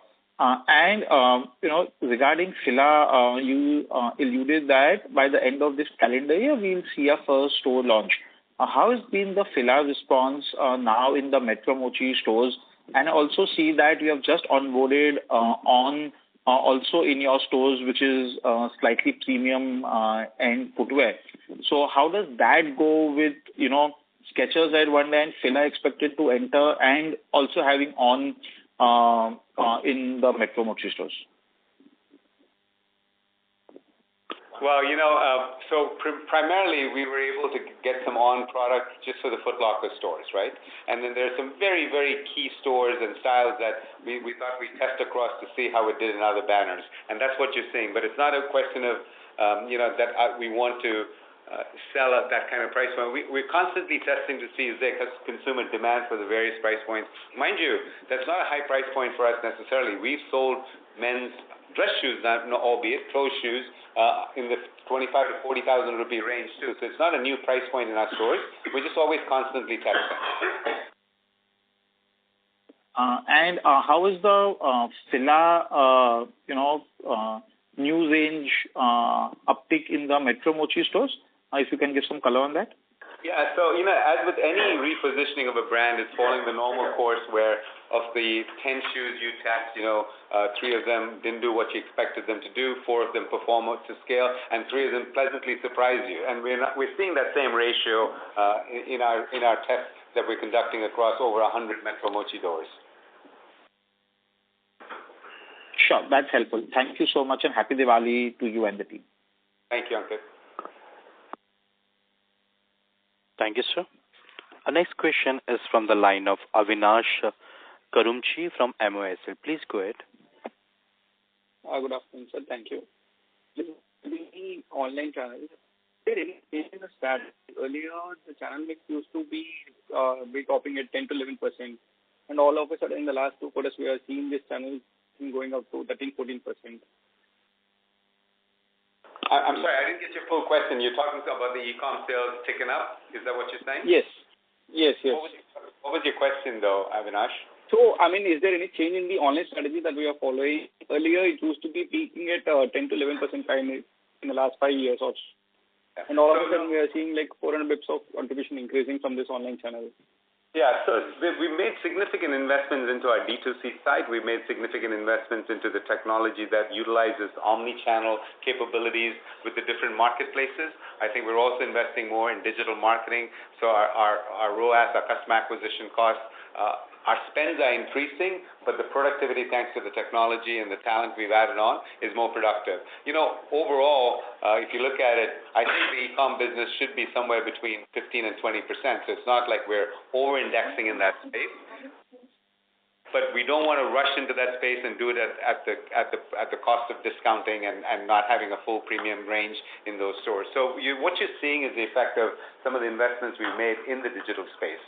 [SPEAKER 9] Regarding Fila, you alluded that by the end of this calendar year, we'll see a first store launch. How has been the Fila response now in the Metro Mochi stores? And I also see that you have just onboarded on also in your stores, which is slightly premium and footwear. So how does that go with, Skechers at one end, Fila expected to enter, and also having on in the Metro Mochi stores?
[SPEAKER 3] Well, primarily we were able to get some on products just for the Foot Locker stores, right? And then there's some very, very key stores and styles that we thought we'd test across to see how it did in other banners. And that's what you're seeing. But it's not a question of, that we want to sell at that kind of price point. We're constantly testing to see is there consumer demand for the various price points. Mind you, that's not a high price point for us necessarily. We've sold men's dress shoes, albeit closed shoes, in the 25 to 40,000 rupee range too. So it's not a new price point in our stores. We're just always constantly testing.
[SPEAKER 9] And how is the Fila, new range uptick in the Metro Mochi stores? If you can give some color on that.
[SPEAKER 3] Yeah, so, as with any repositioning of a brand, it's following the normal course where of the 10 shoes you test, 3 of them didn't do what you expected them to do, 4 of them perform up to scale, and 3 of them pleasantly surprise you. And we're seeing that same ratio in our tests that we're conducting across over 100 Metro Mochi doors.
[SPEAKER 9] Sure, that's helpful. Thank you so much, and happy Diwali to you and the team.
[SPEAKER 3] Thank you, Ankit.
[SPEAKER 1] Thank you, sir. Our next question is from the line of Avinash Karumchi from MOSL. Please go ahead.
[SPEAKER 5] Good afternoon, sir. Thank you. The online channel, is there any change in the strategy? Earlier, the channel mix used to be topping at 10 to 11%. And all of a sudden, in the last 2 quarters, we are seeing this channel going up to 13-14%.
[SPEAKER 3] I'm sorry, I didn't get your full question. You're talking about the e-com sales ticking up? Is that what you're saying?
[SPEAKER 5] Yes.
[SPEAKER 3] What was your question, though, Avinash?
[SPEAKER 5] So, is there any change in the online strategy that we are following? Earlier, it used to be peaking at 10 to 11% in the last 5 years or so. Yeah. And all of a sudden, we are seeing like 400 bips of contribution increasing from this online channel.
[SPEAKER 3] Yeah, so we've made significant investments into our D2C site. We've made significant investments into the technology that utilizes omni-channel capabilities with the different marketplaces. I think we're also investing more in digital marketing. So our ROAS, our customer acquisition costs, our spends are increasing, but the productivity, thanks to the technology and the talent we've added on, is more productive. Overall, if you look at it, I think the e-com business should be somewhere between 15 and 20%. So it's not like we're over-indexing in that space. but we don't want to rush into that space and do it at the cost of discounting and not having a full premium range in those stores. So what you're seeing is the effect of some of the investments we've made in the digital space.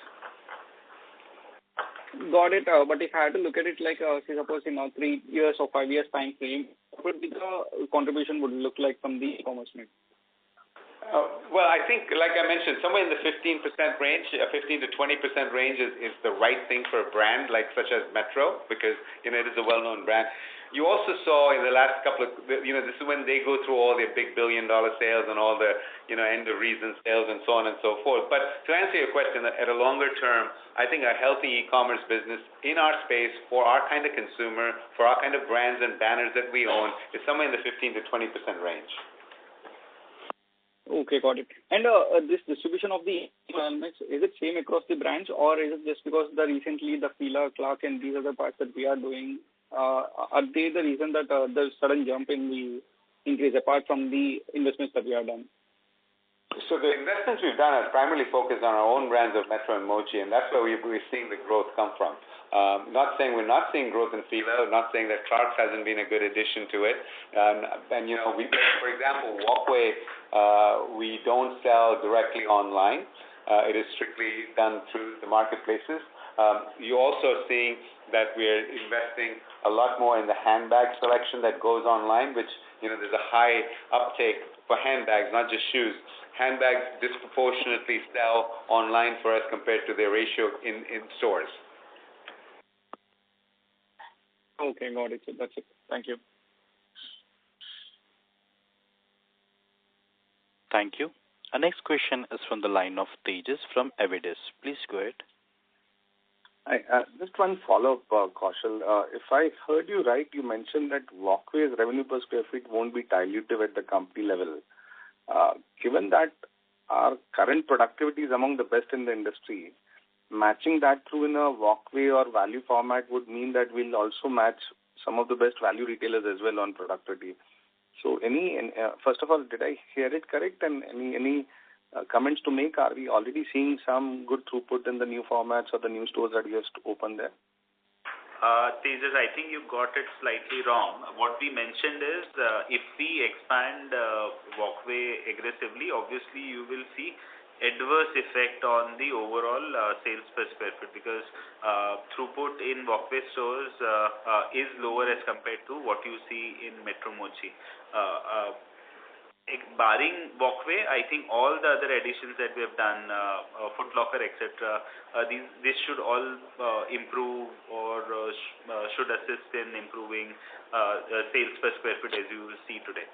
[SPEAKER 5] Got it. But if I had to look at it like, say, suppose in 3 years or 5 years time frame, what would be the contribution would look like from the e-commerce mix?
[SPEAKER 3] Well, I think, like I mentioned, somewhere in the 15% range, 15 to 20% range is the right thing for a brand like such as Metro, because it is a well-known brand. You also saw in the last couple of, this is when they go through all their big billion-dollar sales and all the, end of reason sales and so on and so forth. But to answer your question, at a longer term, I think a healthy e-commerce business in our space for our kind of consumer, for our kind of brands and banners that we own, is somewhere in the 15 to 20% range.
[SPEAKER 5] Okay, got it. And this distribution of the mix, is it same across the brands, or is it just because recently the Fila, Clark, and these other parts that we are doing, are they the reason that the sudden jump in the increase apart from the investments that we have done?
[SPEAKER 3] So the investments we've done are primarily focused on our own brands of Metro and Mochi, and that's where we're seeing the growth come from. Not saying we're not seeing growth in Fila, not saying that Clarks hasn't been a good addition to it. And we, for example, Walkway, we don't sell directly online. It is strictly done through the marketplaces. You're also seeing that we're investing a lot more in the handbag selection that goes online, which, there's a high uptake for handbags, not just shoes. Handbags disproportionately sell online for us compared to their ratio in stores.
[SPEAKER 5] Okay, got it. That's it. Thank you.
[SPEAKER 1] Thank you. Our next question is from the line of Tejas from Avidis. Please go ahead.
[SPEAKER 6] Just one follow-up, Kaushal. If I heard you right, you mentioned that Walkway's revenue per square feet won't be dilutive at the company level. Given that our current productivity is among the best in the industry, matching that through in a Walkway or value format would mean that we'll also match some of the best value retailers as well on productivity. So first of all, did I hear it correct? And any comments to make? Are we already seeing some good throughput in the new formats or the new stores that you have opened there?
[SPEAKER 4] Tejas, I think you got it slightly wrong. What we mentioned is if we expand Walkway aggressively, obviously you will see adverse effect on the overall sales per square foot, because throughput in Walkway stores is lower as compared to what you see in Metro Mochi. Barring Walkway, I think all the other additions that we have done, Foot Locker, etc., this should all improve or should assist in improving sales per square foot as you see today.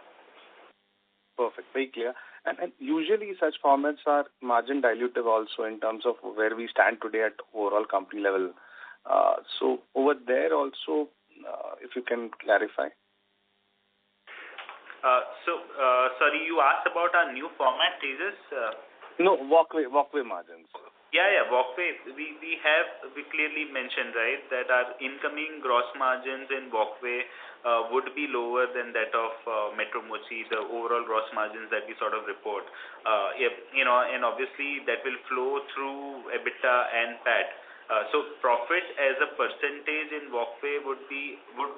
[SPEAKER 6] Perfect, very clear. And usually such formats are margin dilutive also in terms of where we stand today at overall company level. So over there also, if you can clarify.
[SPEAKER 4] Sorry, you asked about our new format, Tejas?
[SPEAKER 6] No, Walkway margins.
[SPEAKER 4] Yeah, Walkway. We clearly mentioned, right, that our incoming gross margins in Walkway would be lower than that of Metro Mochi, the overall gross margins that we sort of report. And obviously that will flow through EBITDA and PAT. So profit as a percentage in Walkway would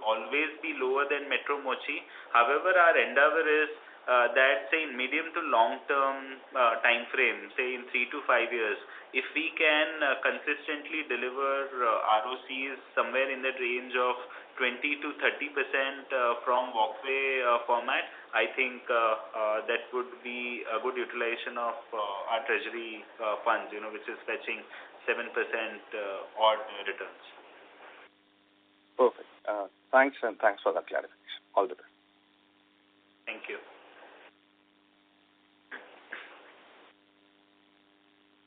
[SPEAKER 4] always be lower than Metro Mochi. However, our endeavor is that, say, in medium to long term time frame, say in 3 to 5 years, if we can consistently deliver ROCs somewhere in the range of 20 to 30% from Walkway format, I think that would be a good utilization of our treasury funds, which is fetching 7% odd returns.
[SPEAKER 6] Perfect. Thanks for that clarification. All the best.
[SPEAKER 4] Thank you.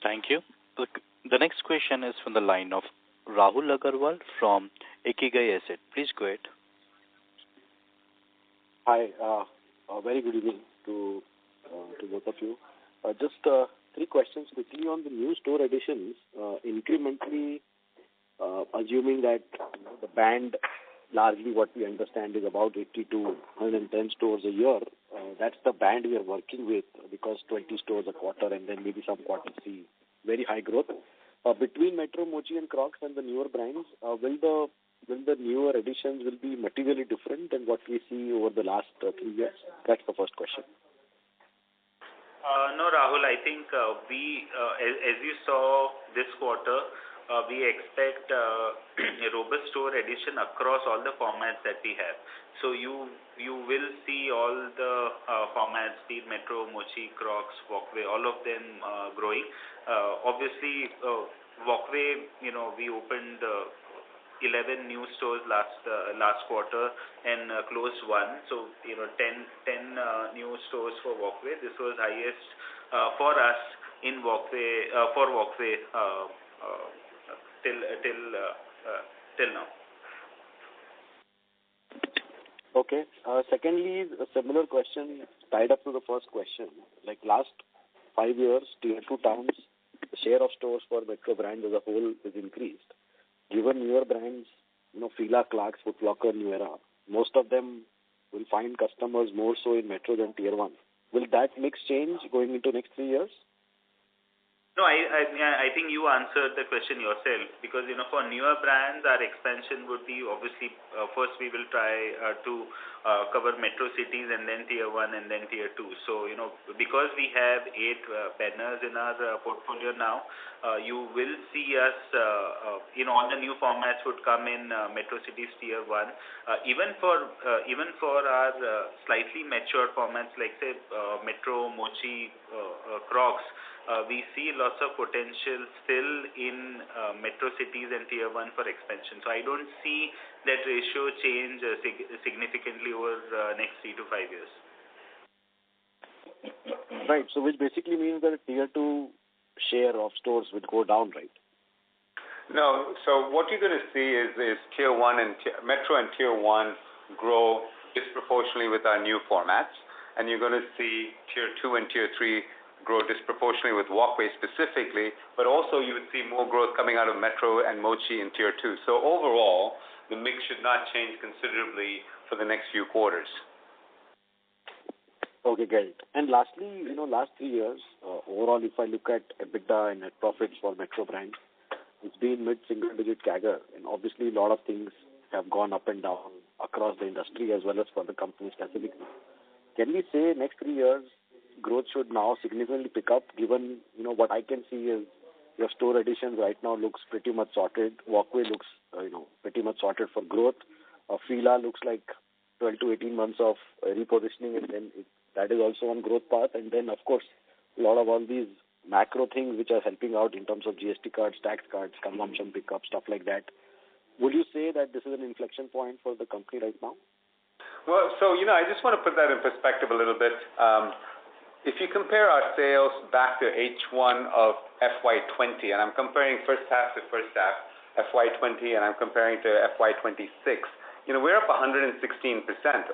[SPEAKER 1] Thank you. The next question is from the line of Rahul Agarwal from Ikigai Asset. Please go ahead.
[SPEAKER 10] Hi. A very good evening to both of you. Just 3 questions quickly on the new store additions. Incrementally, assuming that the band, largely what we understand is about 80 to 110 stores a year, that's the band we are working with, because 20 stores a quarter and then maybe some quarters see very high growth. Between Metro, Mochi, and Crocs and the newer brands, will the newer additions will be materially different than what we see over the last 3 years? That's the first question.
[SPEAKER 4] No, Rahul, I think as you saw this quarter, we expect a robust store addition across all the formats that we have. So you will see all the formats, be it Metro, Mochi, Crocs, Walkway, all of them growing. Obviously, Walkway, we opened 11 new stores last quarter and closed one. So 10 new stores for Walkway. This was highest for us in Walkway till now.
[SPEAKER 10] Okay. Secondly, a similar question tied up to the first question. Like last 5 years, tier 2 towns, the share of stores for Metro brand as a whole is increased. Given newer brands, Fila, Clarks, Foot Locker, New Era, most of them will find customers more so in Metro than tier 1. Will that mix change going into next 3 years?
[SPEAKER 4] No, I think you answered the question yourself, because for newer brands our expansion would be obviously first we will try to cover metro cities and then tier 1 and then tier 2. So because we have 8 banners in our portfolio now, you will see us all the new formats would come in metro cities tier 1. Even for our slightly mature formats like say Metro, Mochi, Crocs. We see lots of potential still in metro cities and tier 1 for expansion. So I don't see that ratio change significantly over next 3 to 5 years.
[SPEAKER 10] Right. So which basically means that tier 2 share of stores would go down, right?
[SPEAKER 3] No. So what you're going to see is tier 1 and metro and tier 1 grow disproportionately with our new formats, and you're going to see tier 2 and tier 3 grow disproportionately with Walkway specifically, but also you would see more growth coming out of Metro and Mochi in tier 2. So overall, the mix should not change considerably for the next few quarters.
[SPEAKER 10] Okay, great. And lastly, last 3 years, overall, if I look at EBITDA and net profits for Metro brand, it's been mid-single digit CAGR, and obviously a lot of things have gone up and down across the industry as well as for the company specifically. Can we say next 3 years growth should now significantly pick up, given what I can see is your store additions right now looks pretty much sorted. Walkway looks pretty much sorted for growth. Fila looks like 12 to 18 months of repositioning, and then that is also on growth path. And then of course a lot of all these macro things which are helping out in terms of GST cards, tax cards, consumption pickup, stuff like that. Would you say that this is an inflection point for the company right now?
[SPEAKER 3] Well, so I just want to put that in perspective a little bit. If you compare our sales back to H1 of FY20, and I'm comparing first half to first half, FY20, and I'm comparing to FY26, we're up 116%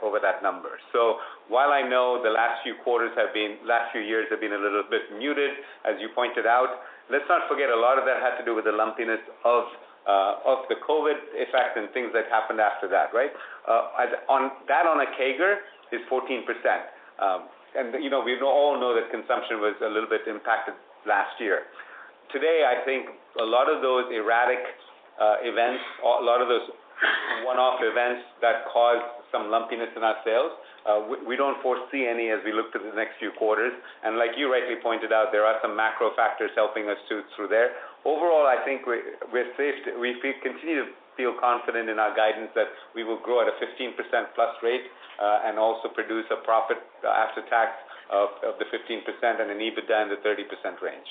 [SPEAKER 3] over that number. So while I know the last few years have been a little bit muted, as you pointed out, let's not forget a lot of that had to do with the lumpiness of the COVID effect and things that happened after that, right? On a CAGR is 14%. And we all know that consumption was a little bit impacted last year. Today, I think a lot of those erratic events, a lot of those one-off events that caused some lumpiness in our sales, we don't foresee any as we look to the next few quarters. And like you rightly pointed out, there are some macro factors helping us through there. Overall, I think we're safe. We continue to feel confident in our guidance that we will grow at a 15% plus rate and also produce a profit after tax of the 15% and an EBITDA in the 30% range.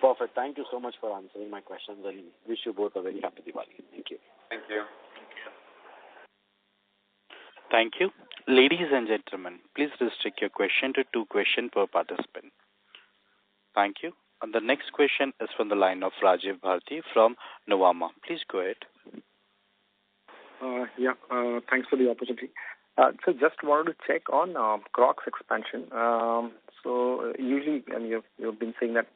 [SPEAKER 10] Perfect. Thank you so much for answering my questions, and wish you both a very happy Diwali. Thank you.
[SPEAKER 3] Thank you.
[SPEAKER 1] Thank you. Ladies and gentlemen, please restrict your question to 2 questions per participant. Thank you. And the next question is from the line of Rajiv Bharti from Nuvama. Please go ahead.
[SPEAKER 11] Thanks for the opportunity. So just wanted to check on Crocs expansion. So usually, and you've been saying that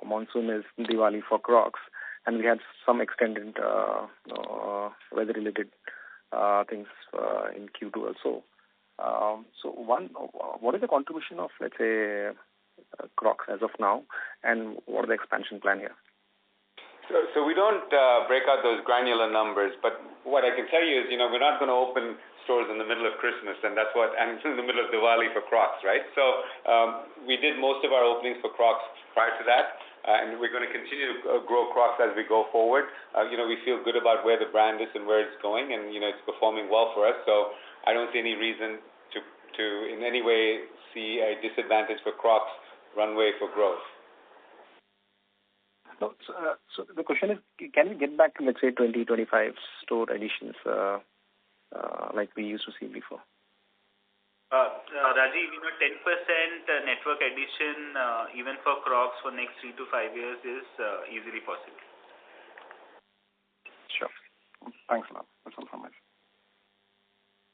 [SPEAKER 11] monsoon is Diwali for Crocs, and we had some extended weather-related things in Q2 also. So what is the contribution of, let's say, Crocs as of now, and what are the expansion plan here?
[SPEAKER 3] So we don't break out those granular numbers, but what I can tell you is, we're not going to open stores in the middle of Christmas, and in the middle of Diwali for Crocs, right? So we did most of our openings for Crocs prior to that, and we're going to continue to grow Crocs as we go forward. We feel good about where the brand is and where it's going, and it's performing well for us. So I don't see any reason to in any way see a disadvantage for Crocs runway for growth.
[SPEAKER 11] So the question is, can we get back to, let's say, 20, 25 store additions like we used to see before?
[SPEAKER 4] Rajiv, 10% network addition even for Crocs for next 3 to 5 years is easily possible.
[SPEAKER 11] Sure. Thanks a lot. That's all from me.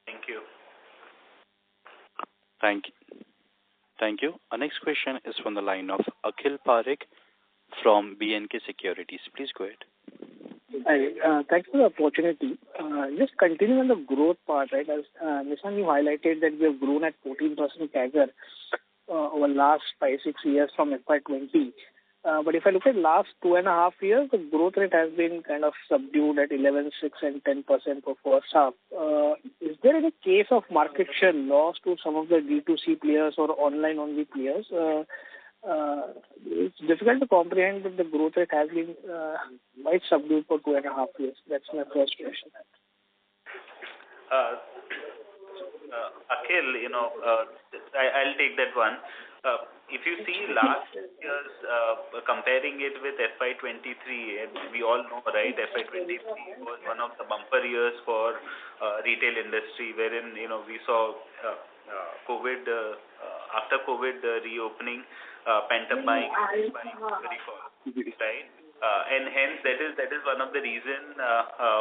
[SPEAKER 4] Thank you.
[SPEAKER 1] Thank you. Our next question is from the line of Akhil Parekh from BNK Securities. Please go ahead.
[SPEAKER 12] Hi. Thanks for the opportunity. Just continuing on the growth part, right? As Nissan, you highlighted that we have grown at 14% CAGR over the last 5-6 years from FY20. But if I look at last 2.5 years, the growth rate has been kind of subdued at 11.6 and 10% for first half. Is there any case of market share loss to some of the D2C players or online-only players? It's difficult to comprehend that the growth rate has been quite subdued for 2.5 years. That's my first question.
[SPEAKER 4] Akhil, I'll take that one. If you see last year's comparing it with FY23, and we all know, right, FY23 was one of the bumper years for retail industry, wherein we saw COVID after COVID reopening, pent-up buying very fast, right? And hence that is one of the reason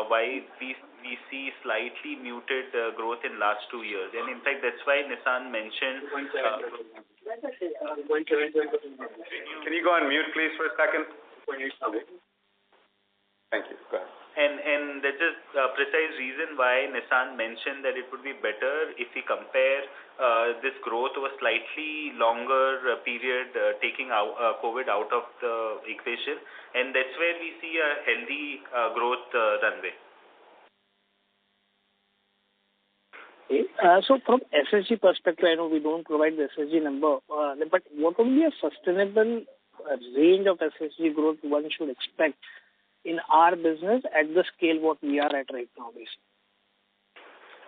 [SPEAKER 4] why we see slightly muted growth in last 2 years. And in fact, that's why Nissan mentioned.
[SPEAKER 3] Can you go on mute, please, for a second? Thank you. Go ahead.
[SPEAKER 4] And that is the precise reason why Nissan mentioned that it would be better if we compare this growth over slightly longer period, taking out COVID out of the equation, and that's where we see a healthy growth runway.
[SPEAKER 12] Okay. So from SSG perspective, I know we don't provide the SSG number, but what would be a sustainable range of SSG growth one should expect in our business at the scale what we are at right now, basically?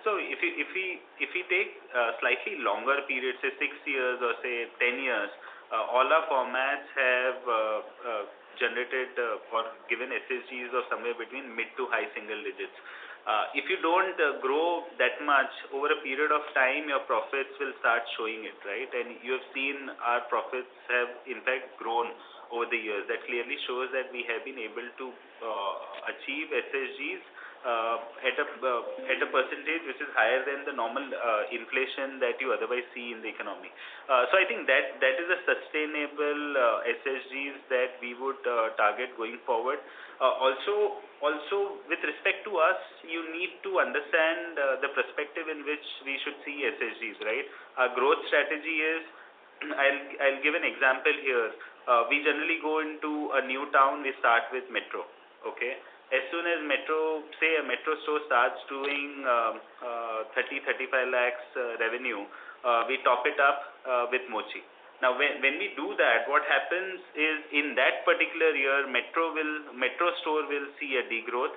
[SPEAKER 4] So if we take slightly longer periods, say 6 years or say 10 years, all our formats have generated or given SSGs of somewhere between mid to high single digits. If you don't grow that much over a period of time, your profits will start showing it, right? And you have seen our profits have in fact grown over the years. That clearly shows that we have been able to achieve SSGs at a percentage which is higher than the normal inflation that you otherwise see in the economy. So I think that is a sustainable SSGs that we would target going forward. Also with respect to us, you need to understand the perspective in which we should see SSGs, right? Our growth strategy is, I'll give an example here. We generally go into a new town, we start with metro, okay? As soon as say a metro store starts doing 30-35 lakhs revenue, we top it up with Mochi. Now, when we do that, what happens is in that particular year, metro store will see a degrowth,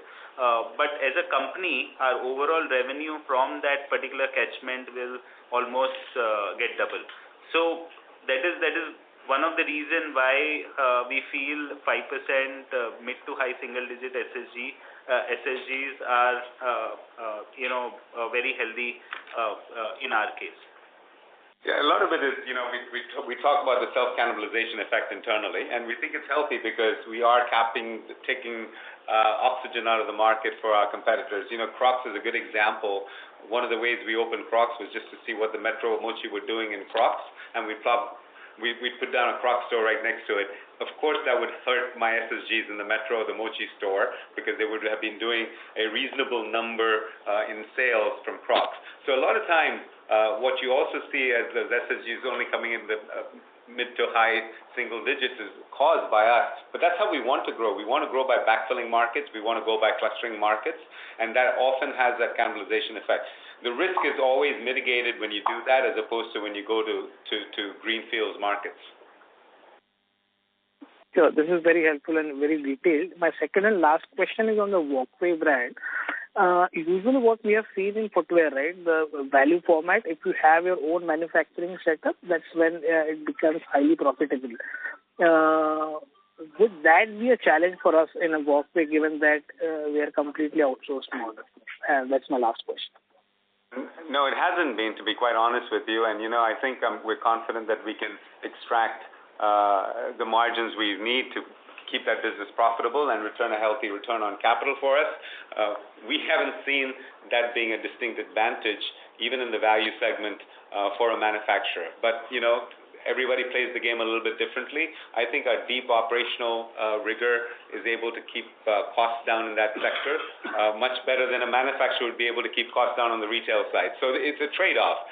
[SPEAKER 4] but as a company, our overall revenue from that particular catchment will almost get double. So that is one of the reason why we feel 5% mid to high single digit SSGs are very healthy in our case.
[SPEAKER 3] Yeah, a lot of it is, we talk about the self-cannibalization effect internally, and we think it's healthy because we are taking oxygen out of the market for our competitors. Crocs is a good example. One of the ways we opened Crocs was just to see what the Metro Mochi were doing in Crocs, and we put down a Crocs store right next to it. Of course, that would hurt my SSGs in the Metro or the Mochi store because they would have been doing a reasonable number in sales from Crocs. So a lot of times, what you also see as those SSGs only coming in mid to high single digits is caused by us. But that's how we want to grow. We want to grow by backfilling markets. We want to go by clustering markets, and that often has that cannibalization effect. The risk is always mitigated when you do that as opposed to when you go to greenfields markets.
[SPEAKER 12] Sure, this is very helpful and very detailed. My second and last question is on the Walkway brand. Usually what we have seen in footwear, right, the value format, if you have your own manufacturing setup, that's when it becomes highly profitable. Would that be a challenge for us in a Walkway given that we are completely outsourced model? That's my last question.
[SPEAKER 3] No, it hasn't been, to be quite honest with you. And, I think we're confident that we can extract the margins we need to keep that business profitable and return a healthy return on capital for us. We haven't seen that being a distinct advantage, even in the value segment for a manufacturer. But, everybody plays the game a little bit differently. I think our deep operational rigor is able to keep costs down in that sector much better than a manufacturer would be able to keep costs down on the retail side. So it's a trade-off.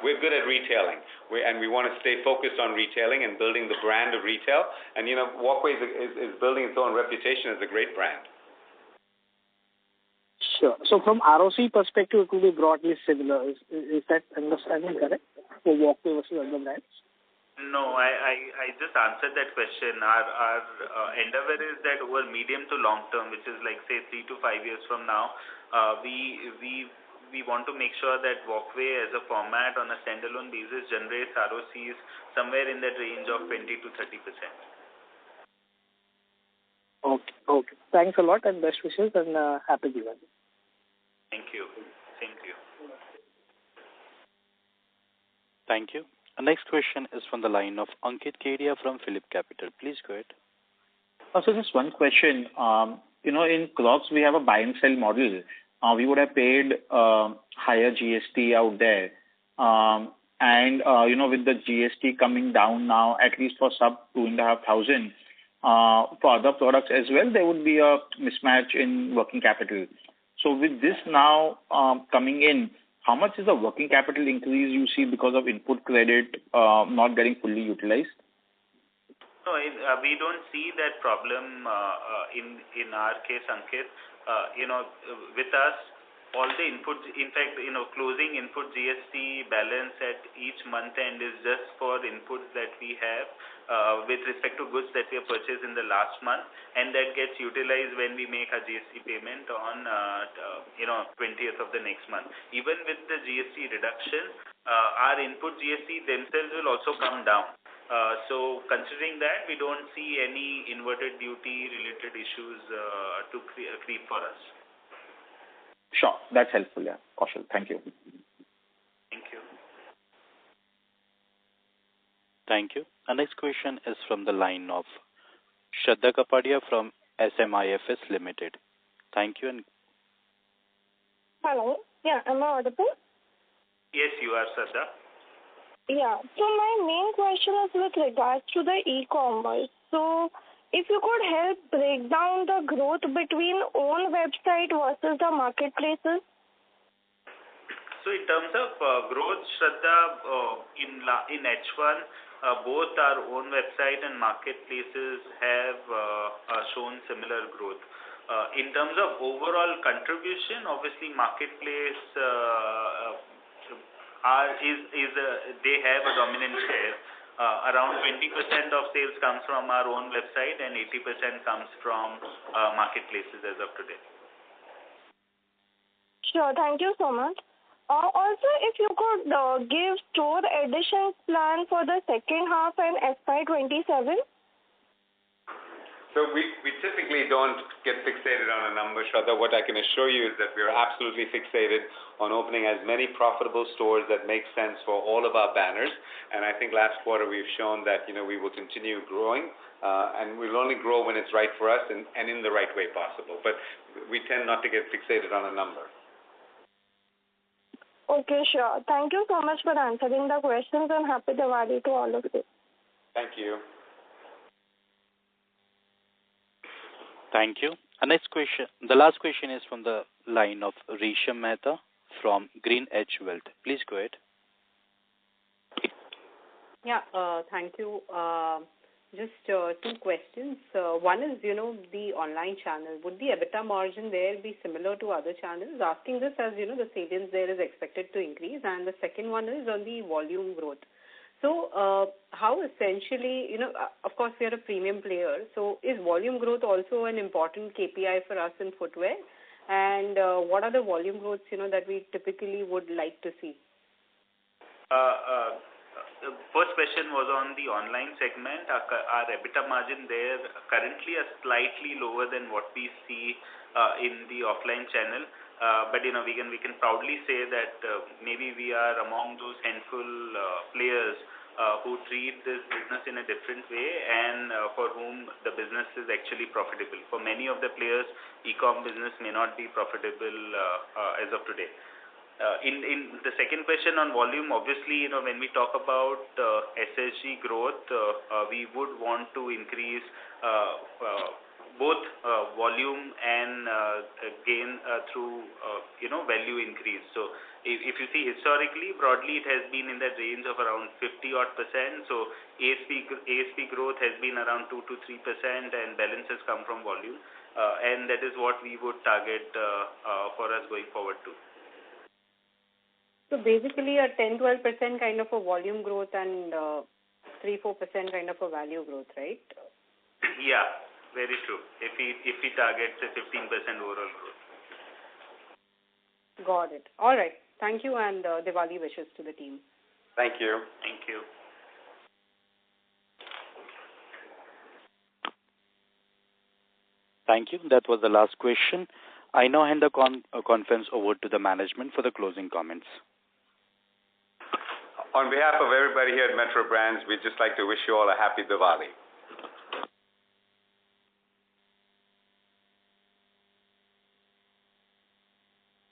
[SPEAKER 3] We're good at retailing, and we want to stay focused on retailing and building the brand of retail. And, Walkway is building its own reputation as a great brand.
[SPEAKER 12] Sure. So from ROC perspective, it will be broadly similar. Is that understanding correct for Walkway versus other brands?
[SPEAKER 4] No, I just answered that question. Our endeavor is that over medium to long term, which is like say 3 to 5 years from now, we want to make sure that Walkway as a format on a standalone basis generates ROCs somewhere in that range of 20 to 30%.
[SPEAKER 12] Okay. Thanks a lot and best wishes and happy Diwali.
[SPEAKER 4] Thank you. Same to you.
[SPEAKER 1] Thank you. Our next question is from the line of Ankit Kedia from Phillip Capital. Please go ahead.
[SPEAKER 9] So just one question. In Crocs, we have a buy and sell model. We would have paid higher GST out there. With the GST coming down now, at least for sub 2,500, for other products as well, there would be a mismatch in working capital. So with this now coming in, how much is the working capital increase you see because of input credit not getting fully utilized?
[SPEAKER 4] No, we don't see that problem in our case, Ankit. With us, all the inputs, in fact, closing input GST balance at each month end is just for inputs that we have with respect to goods that we have purchased in the last month, and that gets utilized when we make a GST payment on 20th of the next month. Even with the GST reduction, our input GST themselves will also come down. So considering that, we don't see any inverted duty related issues to creep for us.
[SPEAKER 9] Sure, that's helpful. Yeah, Kaushal, thank you.
[SPEAKER 4] Thank you.
[SPEAKER 1] Thank you. Our next question is from the line of Shraddha Kapadia from SMIFS Limited. Thank you.
[SPEAKER 13] Hello. Yeah, am I audible?
[SPEAKER 4] Yes, you are, Shraddha.
[SPEAKER 13] Yeah. So my main question is with regards to the e-commerce. So if you could help break down the growth between own website versus the marketplaces.
[SPEAKER 4] So in terms of growth, Shraddha, in H1, both our own website and marketplaces have shown similar growth. In terms of overall contribution, obviously marketplace they have a dominant share. Around 20% of sales comes from our own website and 80% comes from marketplaces as of today.
[SPEAKER 13] Sure, thank you so much. Also, if you could give store additions plan for the second half and FY27.
[SPEAKER 3] So we typically don't get fixated on a number, Shraddha. What I can assure you is that we are absolutely fixated on opening as many profitable stores that make sense for all of our banners. And I think last quarter we've shown that we will continue growing, and we'll only grow when it's right for us and in the right way possible. But we tend not to get fixated on a number.
[SPEAKER 13] Okay, sure. Thank you so much for answering the questions and happy Diwali to all of you.
[SPEAKER 3] Thank you.
[SPEAKER 1] Thank you. Our next question, the last question is from the line of Risham Mehta from Green Edge Wealth. Please go ahead.
[SPEAKER 14] Yeah, thank you. Just two questions. One is, the online channel. Would the EBITDA margin there be similar to other channels? Asking this as, the salience there is expected to increase. And the second one is on the volume growth. So how essentially, of course, we are a premium player. So is volume growth also an important KPI for us in footwear? And what are the volume growths, that we typically would like to see?
[SPEAKER 4] The first question was on the online segment. Our EBITDA margin there currently is slightly lower than what we see in the offline channel. But we can proudly say that maybe we are among those handful players who treat this business in a different way and for whom the business is actually profitable. For many of the players, e-com business may not be profitable as of today. In the second question on volume, obviously, when we talk about SSG growth, we would want to increase both volume and gain through value increase. So if you see historically, broadly it has been in that range of around 50-odd%. So ASP growth has been around 2 to 3%, and balance has come from volume, and that is what we would target for us going forward too.
[SPEAKER 14] So basically a 10-12% kind of a volume growth and 3-4% kind of a value growth, right?
[SPEAKER 4] Yeah, very true. If we target say 15% overall growth.
[SPEAKER 14] Got it. All right. Thank you, and Diwali wishes to the team.
[SPEAKER 3] Thank you.
[SPEAKER 4] Thank you.
[SPEAKER 1] Thank you. That was the last question. I now hand the conference over to the management for the closing comments.
[SPEAKER 3] On behalf of everybody here at Metro Brands, we'd just like to wish you all a happy Diwali.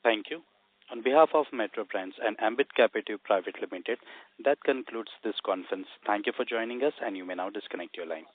[SPEAKER 1] Thank you. On behalf of Metro Brands and Ambit Capital Private Limited, that concludes this conference. Thank you for joining us, and you may now disconnect your line.